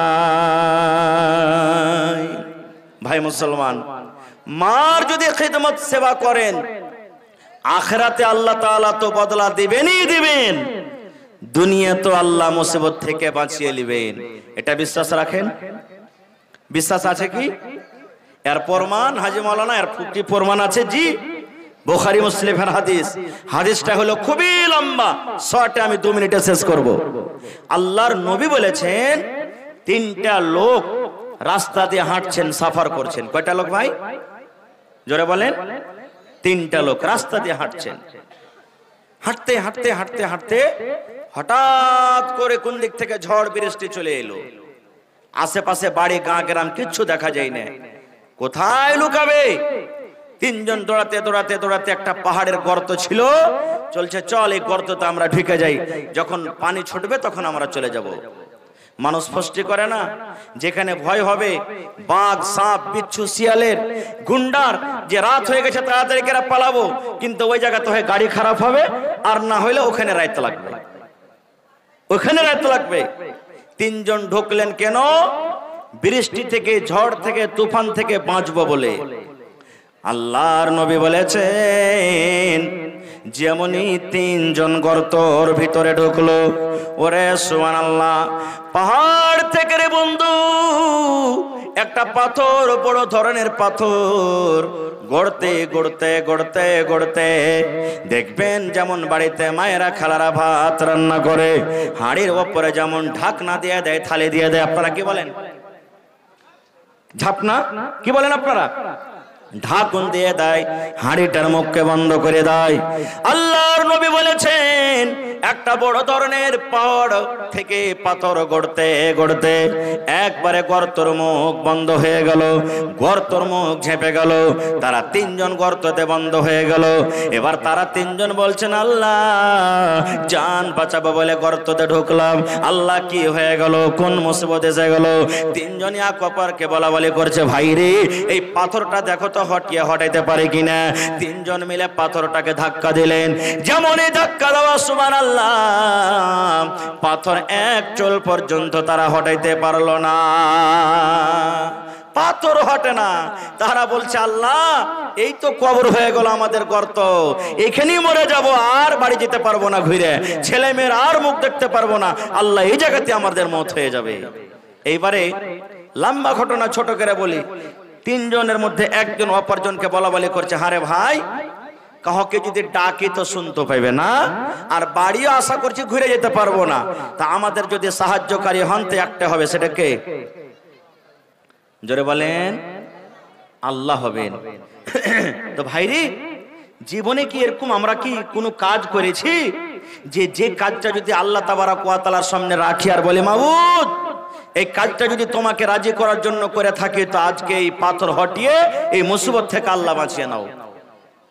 ভাই মুসলমান, মার যদি খিদমত সেবা করেন, আখিরাতে আল্লাহ তাআলা তো বদলা দিবেনই দিবেন, দুনিয়া তো আল্লাহ মুসিবত থেকে বাঁচিয়ে নেবেন। এটা বিশ্বাস রাখেন? বিশ্বাস আছে কি? এর প্রমাণ হাজী মাওলানা, এর কি প্রমাণ আছে? জি, বুখারী মুসলিমের হাদিস। হাদিসটা হলো খুবই লম্বা, শর্টে আমি 2 মিনিটে শেষ করব। আল্লাহর নবী বলেছেন, 3টা লোক রাস্তা দিয়ে হাঁটছেন, সাফার করছেন। কয়টা লোক ভাই? জোরে বলেন। 3টা লোক রাস্তা দিয়ে হাঁটছেন। হাঁটতে হাঁটতে হাঁটতে হাঁটতে হঠাৎ করে কোন দিক থেকে ঝড় বৃষ্টি চলে এলো। আশেপাশে বাড়ি, গাঁ গ্রাম কিচ্ছু দেখা যায় না। কোথায় লুকাবে? 3জন দৌড়াতে দৌড়াতে দৌড়াতে একটা পাহাড়ের গর্ত ছিল, চলছে চল এই গর্ততে আমরা ঢুকে যাই, যখন পানি ছুটবে তখন আমরা চলে যাব। মানুষ ফষ্টি করে না, যেখানে ভয় হবে বাঘ, সাপ, বিচ্ছু, শিয়ালের, গুন্ডার, যে রাত হয়ে গেছে তাড়াতাড়ি করে পালাবো, কিন্তু ওই জায়গাতে হয় গাড়ি খারাপ হবে, আর না হইলে ওখানে রাইতে লাগবে, ওখানে রাইতে লাগবে। 3জন ঢুকলেন কেন? বৃষ্টি থেকে, ঝড় থেকে, তুফান থেকে বাঁচবো বলে। আল্লাহর নবী বলেছেন, যেমনই 3জন গর্তর ভিতরে ঢুকলো, ওরে সুবহানাল্লাহ, পাহাড় থেকে রে বন্ধু একটা পাথর, বড় ধরনের পাথর গড়তে গড়তে গড়তে গড়তে, দেখবেন যেমন বাড়িতে মায়েরা খালারা ভাত রান্না করে হাঁড়ির ওপরে যেমন ঢাকনা দিয়ে দেয়, থালি দিয়ে দেয়, আপনারা কি বলেন? ঝাপনা কি বলেন আপনারা? ঢাকুন দিয়ে দেয়, হাঁড়িটার মুখকে বন্ধ করে দেয়। আল্লাহর নবী বলেছেন, একটা বড় ধরনের পাহাড় থেকে পাথর গড়তে গড়তে একবারে গর্তর মুখ বন্ধ হয়ে গেল, গর্তর মুখ ঝেঁপে গেল। তারা 3জন গর্ততে বন্ধ হয়ে গেল। এবার তারা 3জন বলছেন, আল্লাহ জান বাঁচাবো বলে গর্ততে ঢুকলাম, আল্লাহ কি হয়ে গেল, কোন মুসিবত এসে গেল? 3জনই এক অপরকে বলা বলি করছে, ভাই রে এই পাথরটা দেখো তো হটিয়ে হটাইতে পারে কিনা। 3জন মিলে পাথরটাকে ধাক্কা দিলেন। যেমনই ধাক্কা দেওয়া, সুবহানাল্লাহ, পাথর 1 চুল পর্যন্ত তারা হটাইতে পারলো না। পাথর হটে না। তারা বলছে আল্লাহ এই তো কবর হয়ে গেল আমাদের গর্ত, এখানেই মরে যাব, আর বাড়ি যেতে পারবো না, ঘুরে ছেলে মেয়ের আর মুখ দেখতে পারবো না, আল্লাহ এই জায়গাতে আমাদের মত হয়ে যাবে। এইবারে লম্বা ঘটনা ছোট করে বলি, তিনজনের মধ্যে একজন অপরজনকে বলা বলি করছে, হারে ভাই কাহকে যদি ডাকি তো শুনতে পাইবে না, আর বাড়িও আশা করছি ঘুরে যেতে পারবো না, তা আমাদের যদি সাহায্যকারী হন তো একটা হবে, সেটা কে? জোরে বলেন। আল্লাহ হবেন। তো ভাইরে জীবনে কি এরকম আমরা কি কোনো কাজ করেছি যে কাজটা যদি আল্লাহ তাবারক ওয়া তাআলার সামনে রাখি আর বলি মাবুদ এই কাজটা যদি তোমাকে রাজি করার জন্য করে থাকি তো আজকে এই পাথর হটিয়ে এই মুসিবত থেকে আল্লাহ বাঁচিয়ে নাও,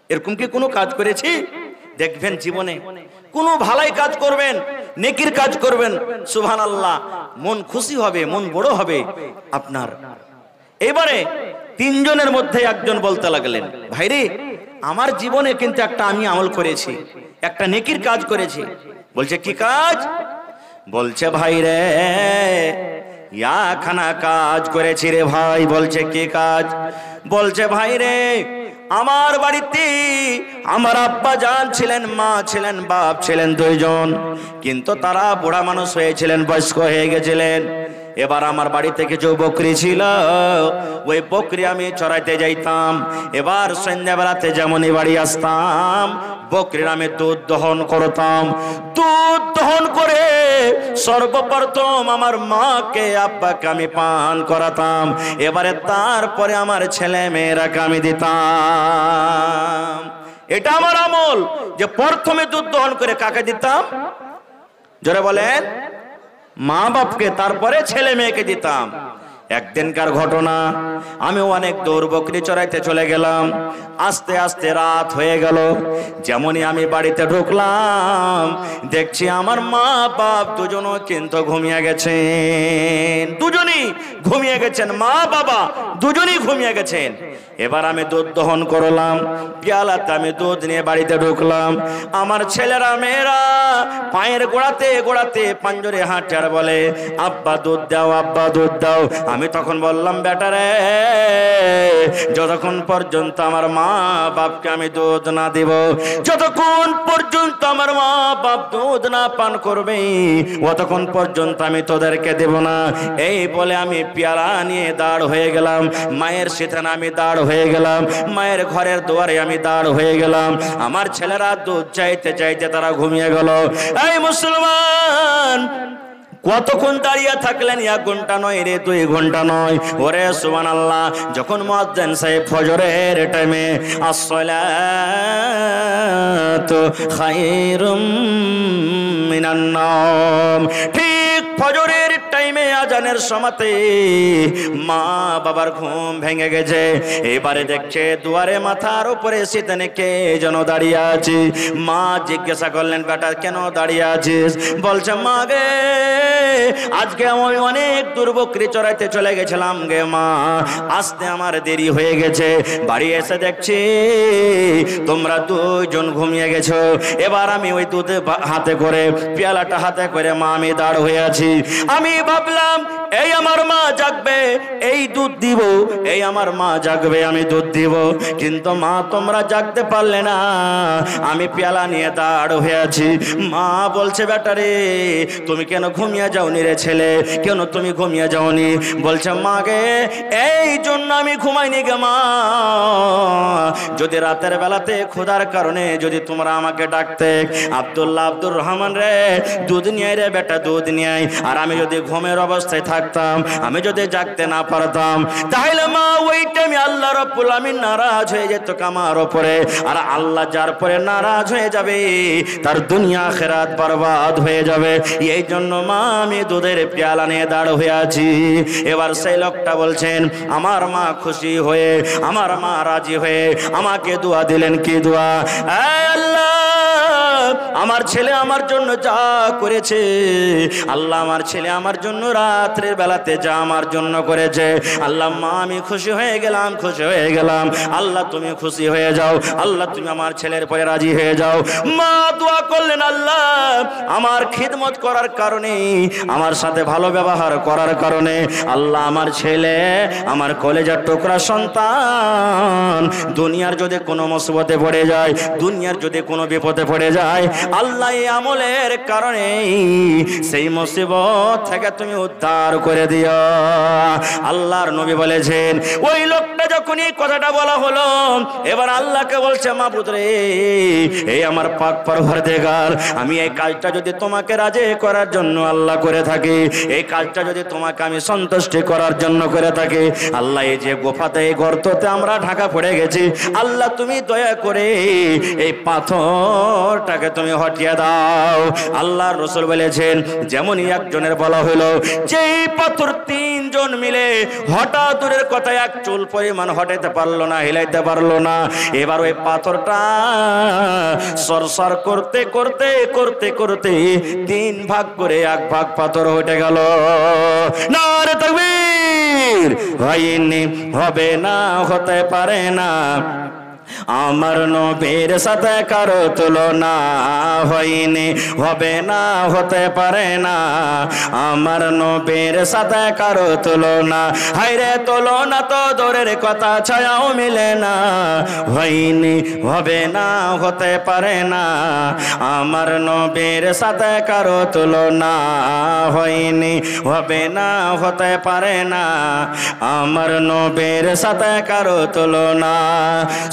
এরকম কি কোনো কাজ করেছি? দেখবেন জীবনে কোনো ভালাই কাজ করবেন, নেকির কাজ করবেন, সুবহানাল্লাহ, মন খুশি হবে, মন বড় হবে আপনার। এবারে তিনজনের মধ্যে একজন বলতে লাগলেন, ভাইরে আমার জীবনে কিন্তু একটা আমি আমল করেছি, একটা নেকির কাজ করেছি। বলছে কি কাজ? বলছে ভাইরে খানা কাজ করেছি রে ভাই। বলছে কি কাজ? বলছে ভাইরে আমার বাড়িতে আমার আব্বা জান ছিলেন, মা ছিলেন, বাপ ছিলেন দুইজন, কিন্তু তারা বুড়া মানুষ হয়েছিলেন, বয়স্ক হয়ে গেছিলেন। এবার আমার বাড়িতে কিছু বকরি ছিল, ওই বকরি আমি চড়াইতে যাইতাম। এবার সন্ধ্যাবেলাতে যেমনই বাড়ি আসতাম বকরির আমি দুধ দহন করতাম। দুধ দহন করে সর্বপ্রথম আমার মাকে আব্বাকে আমি পান করাতাম, এবারে তারপরে আমার ছেলে মেয়েরাকে আমি দিতাম। এটা আমার আমল যে প্রথমে দুধ দহন করে কাকে দিতাম? জোরে বলেন। মা বাপকে, তারপরে ছেলে মেয়েকে দিতাম। একদিনকার ঘটনা, আমি অনেক দূর বকরি চড়াইতে চলে গেলাম, আস্তে আস্তে রাত হয়ে গেল। যেমনই আমি বাড়িতে ঢুকলাম দেখছি আমার মা বাপ দুজনও কিন্তু ঘুমিয়ে গেছেন, দুজনই ঘুমিয়ে গেছেন, মা বাবা দুজনই ঘুমিয়ে গেছেন। এবার আমি দুধ দহন করলাম, পেয়ালাতে আমি দুধ নিয়ে বাড়িতে ঢুকলাম। আমার ছেলেরা মেয়েরা পায়ের গোড়াতে গোড়াতে পাঞ্জরে হাঁটে আর বলে আব্বা দুধ দাও, আব্বা দুধ দাও। আমি তখন বললাম বেটা রে, যতক্ষণ পর্যন্ত আমার মা বাপকে আমি দুধ না দিব, যতক্ষণ পর্যন্ত আমার মা বাপ দুধ না পান করবে ততক্ষণ পর্যন্ত আমি তোদেরকে দেব না। এই বলে আমি পেয়ালা নিয়ে দাঁড় হয়ে গেলাম, মায়ের সিথানে আমি দাঁড় হয়ে গেলাম, মায়ের ঘরের দুয়ারে আমি দাঁড় হয়ে গেলাম। আমার ছেলেরা দুধ চাইতে চাইতে তারা ঘুমিয়ে গেল। এই মুসলমান কতক্ষণ দাঁড়িয়ে থাকলেন? 1 ঘন্টা নয় রে, 2 ঘন্টা নয়। ওরে সুবহানাল্লাহ, যখন মুয়াজ্জিন সাহেব ফজরের টাইমে আসসালাতু খায়রুম মিনান নাওম, ঠিক ফজরের টাইমে আজানের সময়তে মা বাবার ঘুম ভেঙে গেছে। এবারে দেখছে দুয়ারে মাথার উপরে সিতানে কে যেন দাঁড়িয়ে আছে। মা জিজ্ঞাসা করলেন বেটা কেন দাঁড়িয়ে আছিস? বলছে মা গে আজকে আমি অনেক দূর বকরি চড়াইতে চলে গেছিলাম গে মা, আসতে আমার দেরি হয়ে গেছে। বাড়ি এসে দেখছি তোমরা দুজন ঘুমিয়ে গেছো। এবার আমি ওই দুধ হাতে করে, পেয়ালাটা হাতে করে মা আমি দাঁড় হয়ে আছি। আমি ভাবলাম এই আমার মা জাগবে, এই দুধ দিব, এই আমার মা জাগবে, আমি দুধ দিব। কিন্তু মা তোমরা জাগতে পারলে না, আমি পেয়ালা নিয়ে দাঁড় হয়ে আছি। মা বলছে বেটারে তুমি কেন ঘুমিয়ে যাওনি রে ছেলে, কেন তুমি ঘুমিয়ে যাওনি? বলছে মা গে এই জন্য আমি ঘুমাইনি গে মা, যদি রাতের বেলাতে ক্ষুধার কারণে যদি তোমরা আমাকে ডাকতে আব্দুল্লাহ আব্দুর রহমান রে দুধ নিয়ে রে বেটা দুধ নিয়ে, আর আমি যদি ঘুমের অবস্থায় থাকতাম, আমি যদি জাগতে না পারতাম, তাহলে মা ওই টাইমে আল্লাহ রাব্বুল আমিন নারাজ হয়ে যেত আমার উপরে। আর আল্লাহ যার পরে নারাজ হয়ে যাবে তার দুনিয়া আখিরাত বরবাদ হয়ে যাবে। এই জন্য মা আমি দুধের পেয়ালা নিয়ে দাঁড় হয়ে আছি। এবার সেই লোকটা বলছেন আমার মা খুশি হয়ে, আমার মা রাজি হয়ে আমাকে দোয়া দিলেন। কি দোয়া? আল্লাহ আমার ছেলে আমার জন্য যা করেছে, আল্লাহ আমার ছেলে আমার জন্য রাত্রের বেলাতে যা আমার জন্য করেছে, আল্লাহ মা আমি খুশি হয়ে গেলাম, খুশি হয়ে গেলাম। আল্লাহ তুমি খুশি হয়ে যাও, আল্লাহ তুমি আমার ছেলের পরে রাজি হয়ে যাও। মা দোয়া করলেন, আল্লাহ আমার খিদমত করার কারণে, আমার সাথে ভালো ব্যবহার করার কারণে আল্লাহ আমার ছেলে আমার কলেজার টুকরা সন্তান দুনিয়ার যদি কোনো মুসিবতে পড়ে যায়, দুনিয়ার যদি কোনো বিপদে পড়ে যায়, আল্লাহ এই আমলের কারণে সেই মুসিবত থেকে তুমি উদ্ধার করে দিও। আল্লাহর নবী বলেছেন, ওই লোকটা যখন এই কথাটা বলা হলো, এবার আল্লাহকে বলছে, মাবুদ রে, এই আমার পাক পরওয়ারদিগার, আমি এই কাজটা যদি তোমাকে রাজি করার জন্য আল্লাহ করে থাকি, এই কাজটা যদি তোমাকে আমি সন্তুষ্টি করার জন্য করে থাকি, আল্লাহ এই যে গোফাতে, এই গর্ততে আমরা ঢাকা পড়ে গেছি, আল্লাহ তুমি দয়া করে এই পাথরটাকে তুমি হটিয়ে দাও। আল্লাহর রাসূল বলেছেন, যেমনই একজনের বলা হলো যে এই পাথর তিনজন মিলে হঠাৎ দূরের কথা এক চুল পরিমাণ হটাইতে পারলো না, হিলাইতে পারলো না, এবার ওই পাথরটা সরসর করতে করতে করতে করতে তিন ভাগ করে এক ভাগ পাথর হয়ে গেল। নারে তাকবীর! হয়নি, হবে না, হতে পারে না, আমার নবীর সাথে কারো তুলনা হয়নি, হবে না, হতে পারে না, আমার নবীর সাথে কারো তুলনা। হায়রে তুলনা তো দূরের কথা, ছায়াও মিলে না, হয়নি, হবে না, হতে পারে না, আমার নবীর সাথে কারো তুলনা হয়নি, হবে না, হতে পারে না, আমার নবীর সাথে কারো তুলনা।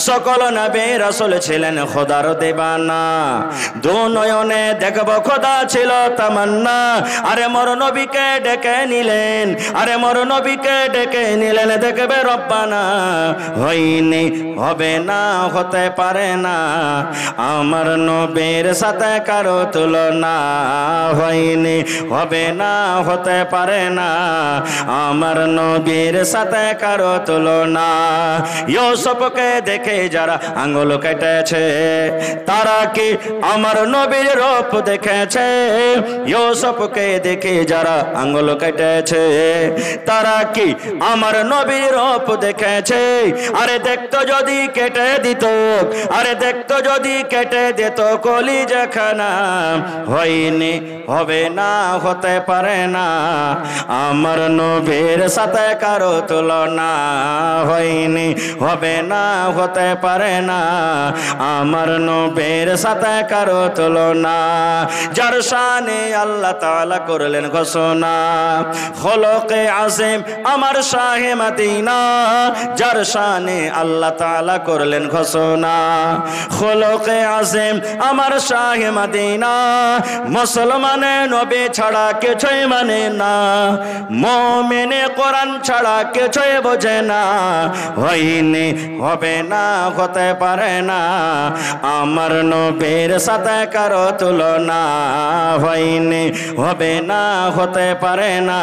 সকল নবী রাসূল ছিলেন খোদার দেবানা, দু নয়নে দেখব খোদা ছিল তামান্না। আরে মোর নবীকে ডেকে নিলেন, আরে মোর নবীকে ডেকে নিলেন, দেখবে রব্বানা। হয়নি, হবে না, হতে পারে না, আমার নবীর সাথে কারো তুলনা হয়নি, হবে না, হতে পারে না, আমার নবীর সাথে কারো তুলনা। ইউসুফকে দেখে যারা আঙ্গুল কেটেছে, তারা কি আমার নবীর রূপ দেখেছে? ইউসুফকে দেখে যারা আঙ্গুল কেটেছে, তারা কি আমার নবীর রূপ দেখেছে? আরে দেখতো যদি কেটে দিত, আরে দেখতো যদি কেটে দিত কলিজাখানা। হয়নি, হবে না, হতে পারে না, আমার নবীর সাথে কারো তুলনা হয়নি, হবে না, হতে পারে না, আমার নবীর সাথে কারো তুলনা। যার শানে আল্লাহ তাআলা করলেন ঘোষণা, খলকে আযীম আমার শাহে মদিনা। যার শানে আল্লাহ তাআলা করলেন ঘোষণা, খলকে আযীম আমার শাহে মদিনা। মুসলমানে নবী ছাড়া কিছুই মানে না, মুমিনে কোরআন ছাড়া কিছুই বোঝে না। হয়নি, হবে না, হতে পারে না, আমার নবীর সাথে কারো তুলনা হয়নি, হবে না, হতে পারে না,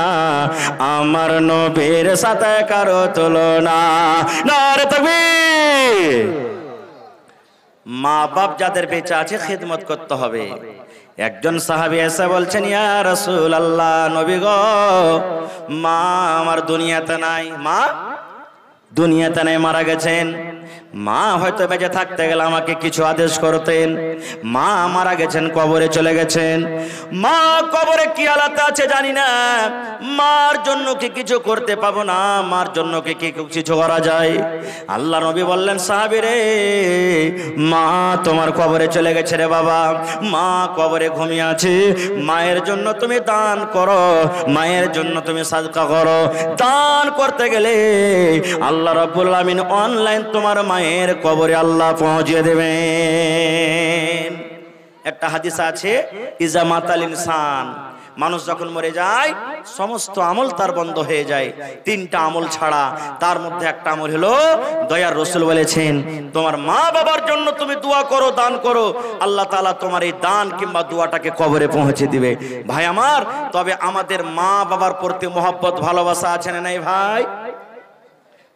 আমার নবীর সাথে কারো তুলনা। নারে তাকবীর! মা বাপ যাদের বেঁচে আছে খিদমত করতে হবে। একজন সাহাবী এসে বলছেন, ইয়া রাসূলুল্লাহ, নবী গো, মা আমার দুনিয়াতে নাই, মা দুনিয়াতে নাই, মারা গেছেন। মা হয়তো বেঁচে থাকতে গেলে আমাকে কিছু আদেশ করতেন, মা মারা গেছেন, কবরে চলে গেছেন। মা কবরে কি হালাতে আছে জানি না, মার জন্য কি কিছু করতে পাবো না, মার জন্য কি কিছু করা যায়? আল্লাহ নবী বললেন, সাহাবী রে, মা তোমার কবরে চলে গেছে রে বাবা, মা কবরে ঘুমিয়ে আছে, মায়ের জন্য তুমি দান করো, মায়ের জন্য তুমি সাদকা করো। দান করতে গেলে আল্লাহ রাব্বুল আলামিন অনলাইন তোমার মায়ের কবরে আল্লাহ পৌঁছে দেবেন। একটা হাদিস আছে, ইজা মাতাল ইনসান, মানুষ যখন মরে যায় সমস্ত আমল তার বন্ধ হয়ে যায়, তিনটা আমল ছাড়া। তার মধ্যে একটা আমল হলো, দয়ার রাসূল বলেছেন, তোমার মা বাবার জন্য তুমি দোয়া করো, দান করো, আল্লাহ তাআলা তোমার এই দান কিংবা দোয়াটাকে কবরে পৌঁছে দিবে। ভাই আমার, তবে আমাদের মা বাবার প্রতি মহব্বত ভালোবাসা আছে না নাই ভাই?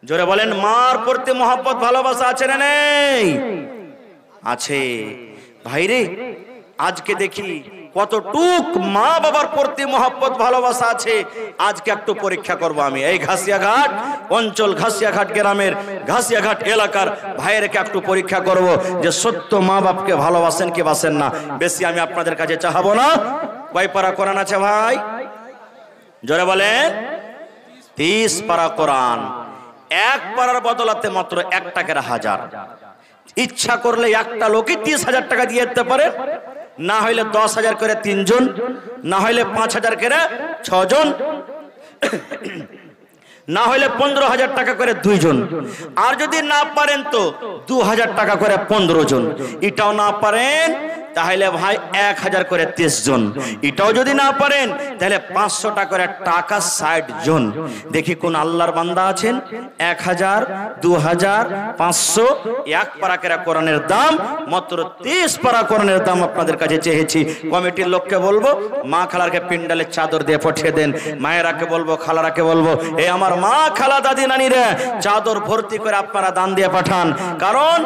জোরে বলেন, মার প্রতি মহব্বত ভালোবাসা আছে না নেই? আছে ভাই রে। আজকে দেখি কতটুক মা বাবার প্রতি মহব্বত ভালোবাসা আছে। আজকে একটু পরীক্ষা করব আমি এই ঘাসিয়াঘাট অঞ্চল, ঘাসিয়াঘাট গ্রামের, ঘাসিয়াঘাট এলাকার ভাইয়েরকে একটু পরীক্ষা করব যে সত্য মা বাপকে ভালোবাসেন কি বাসেন না। বেশি আমি আপনাদের কাছে চাহাবো না। কয় পারা কোরআন আছে ভাই? জোরে বলেন। 30 পারা কোরআন। এক পারার বদলাতে মাত্র 1 টাকার 1000। ইচ্ছা করলে একটা লোকই 30,000 টাকা দিয়ে দিতে পারে, না হইলে 10,000 করে 3 জন, না হইলে 5,000 করে 6 জন, না হইলে 15,000 টাকা করে 2 জন, আর যদি না পারেন তো 2,000 টাকা করে 15 জন। এটাও না পারেন তাহলে ভাই 1,000 করে 30 জন। এটাও যদি না পারেন তাহলে 500 টাকা করে টাকা 60 জন। দেখি কোন আল্লাহর বান্দা আছেন 1,000, 2,000, 500 এক পারা করে কোরআনের দাম মাত্র 30 পারা কোরআনের দাম আপনাদের কাছে চেয়েছি। কমিটির লোককে বলবো মা খালারকে পিন্ডালের চাদর দিয়ে পাঠিয়ে দেন। মায়েরাকে বলবো, খালারাকে বলবো, এই আমার মা খালা দাদি নানিরা চাদর ভর্তি করে আপনারা দান দিয়ে পাঠান। কারণ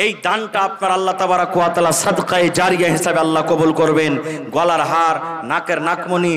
এই দানটা আপনার আল্লাহ তাবারাক ওয়া তাআলা সাদকায়ে জারিয়া হিসাবে আল্লাহ কবুল করবেন। গলার হার, নাকের নাকমণি,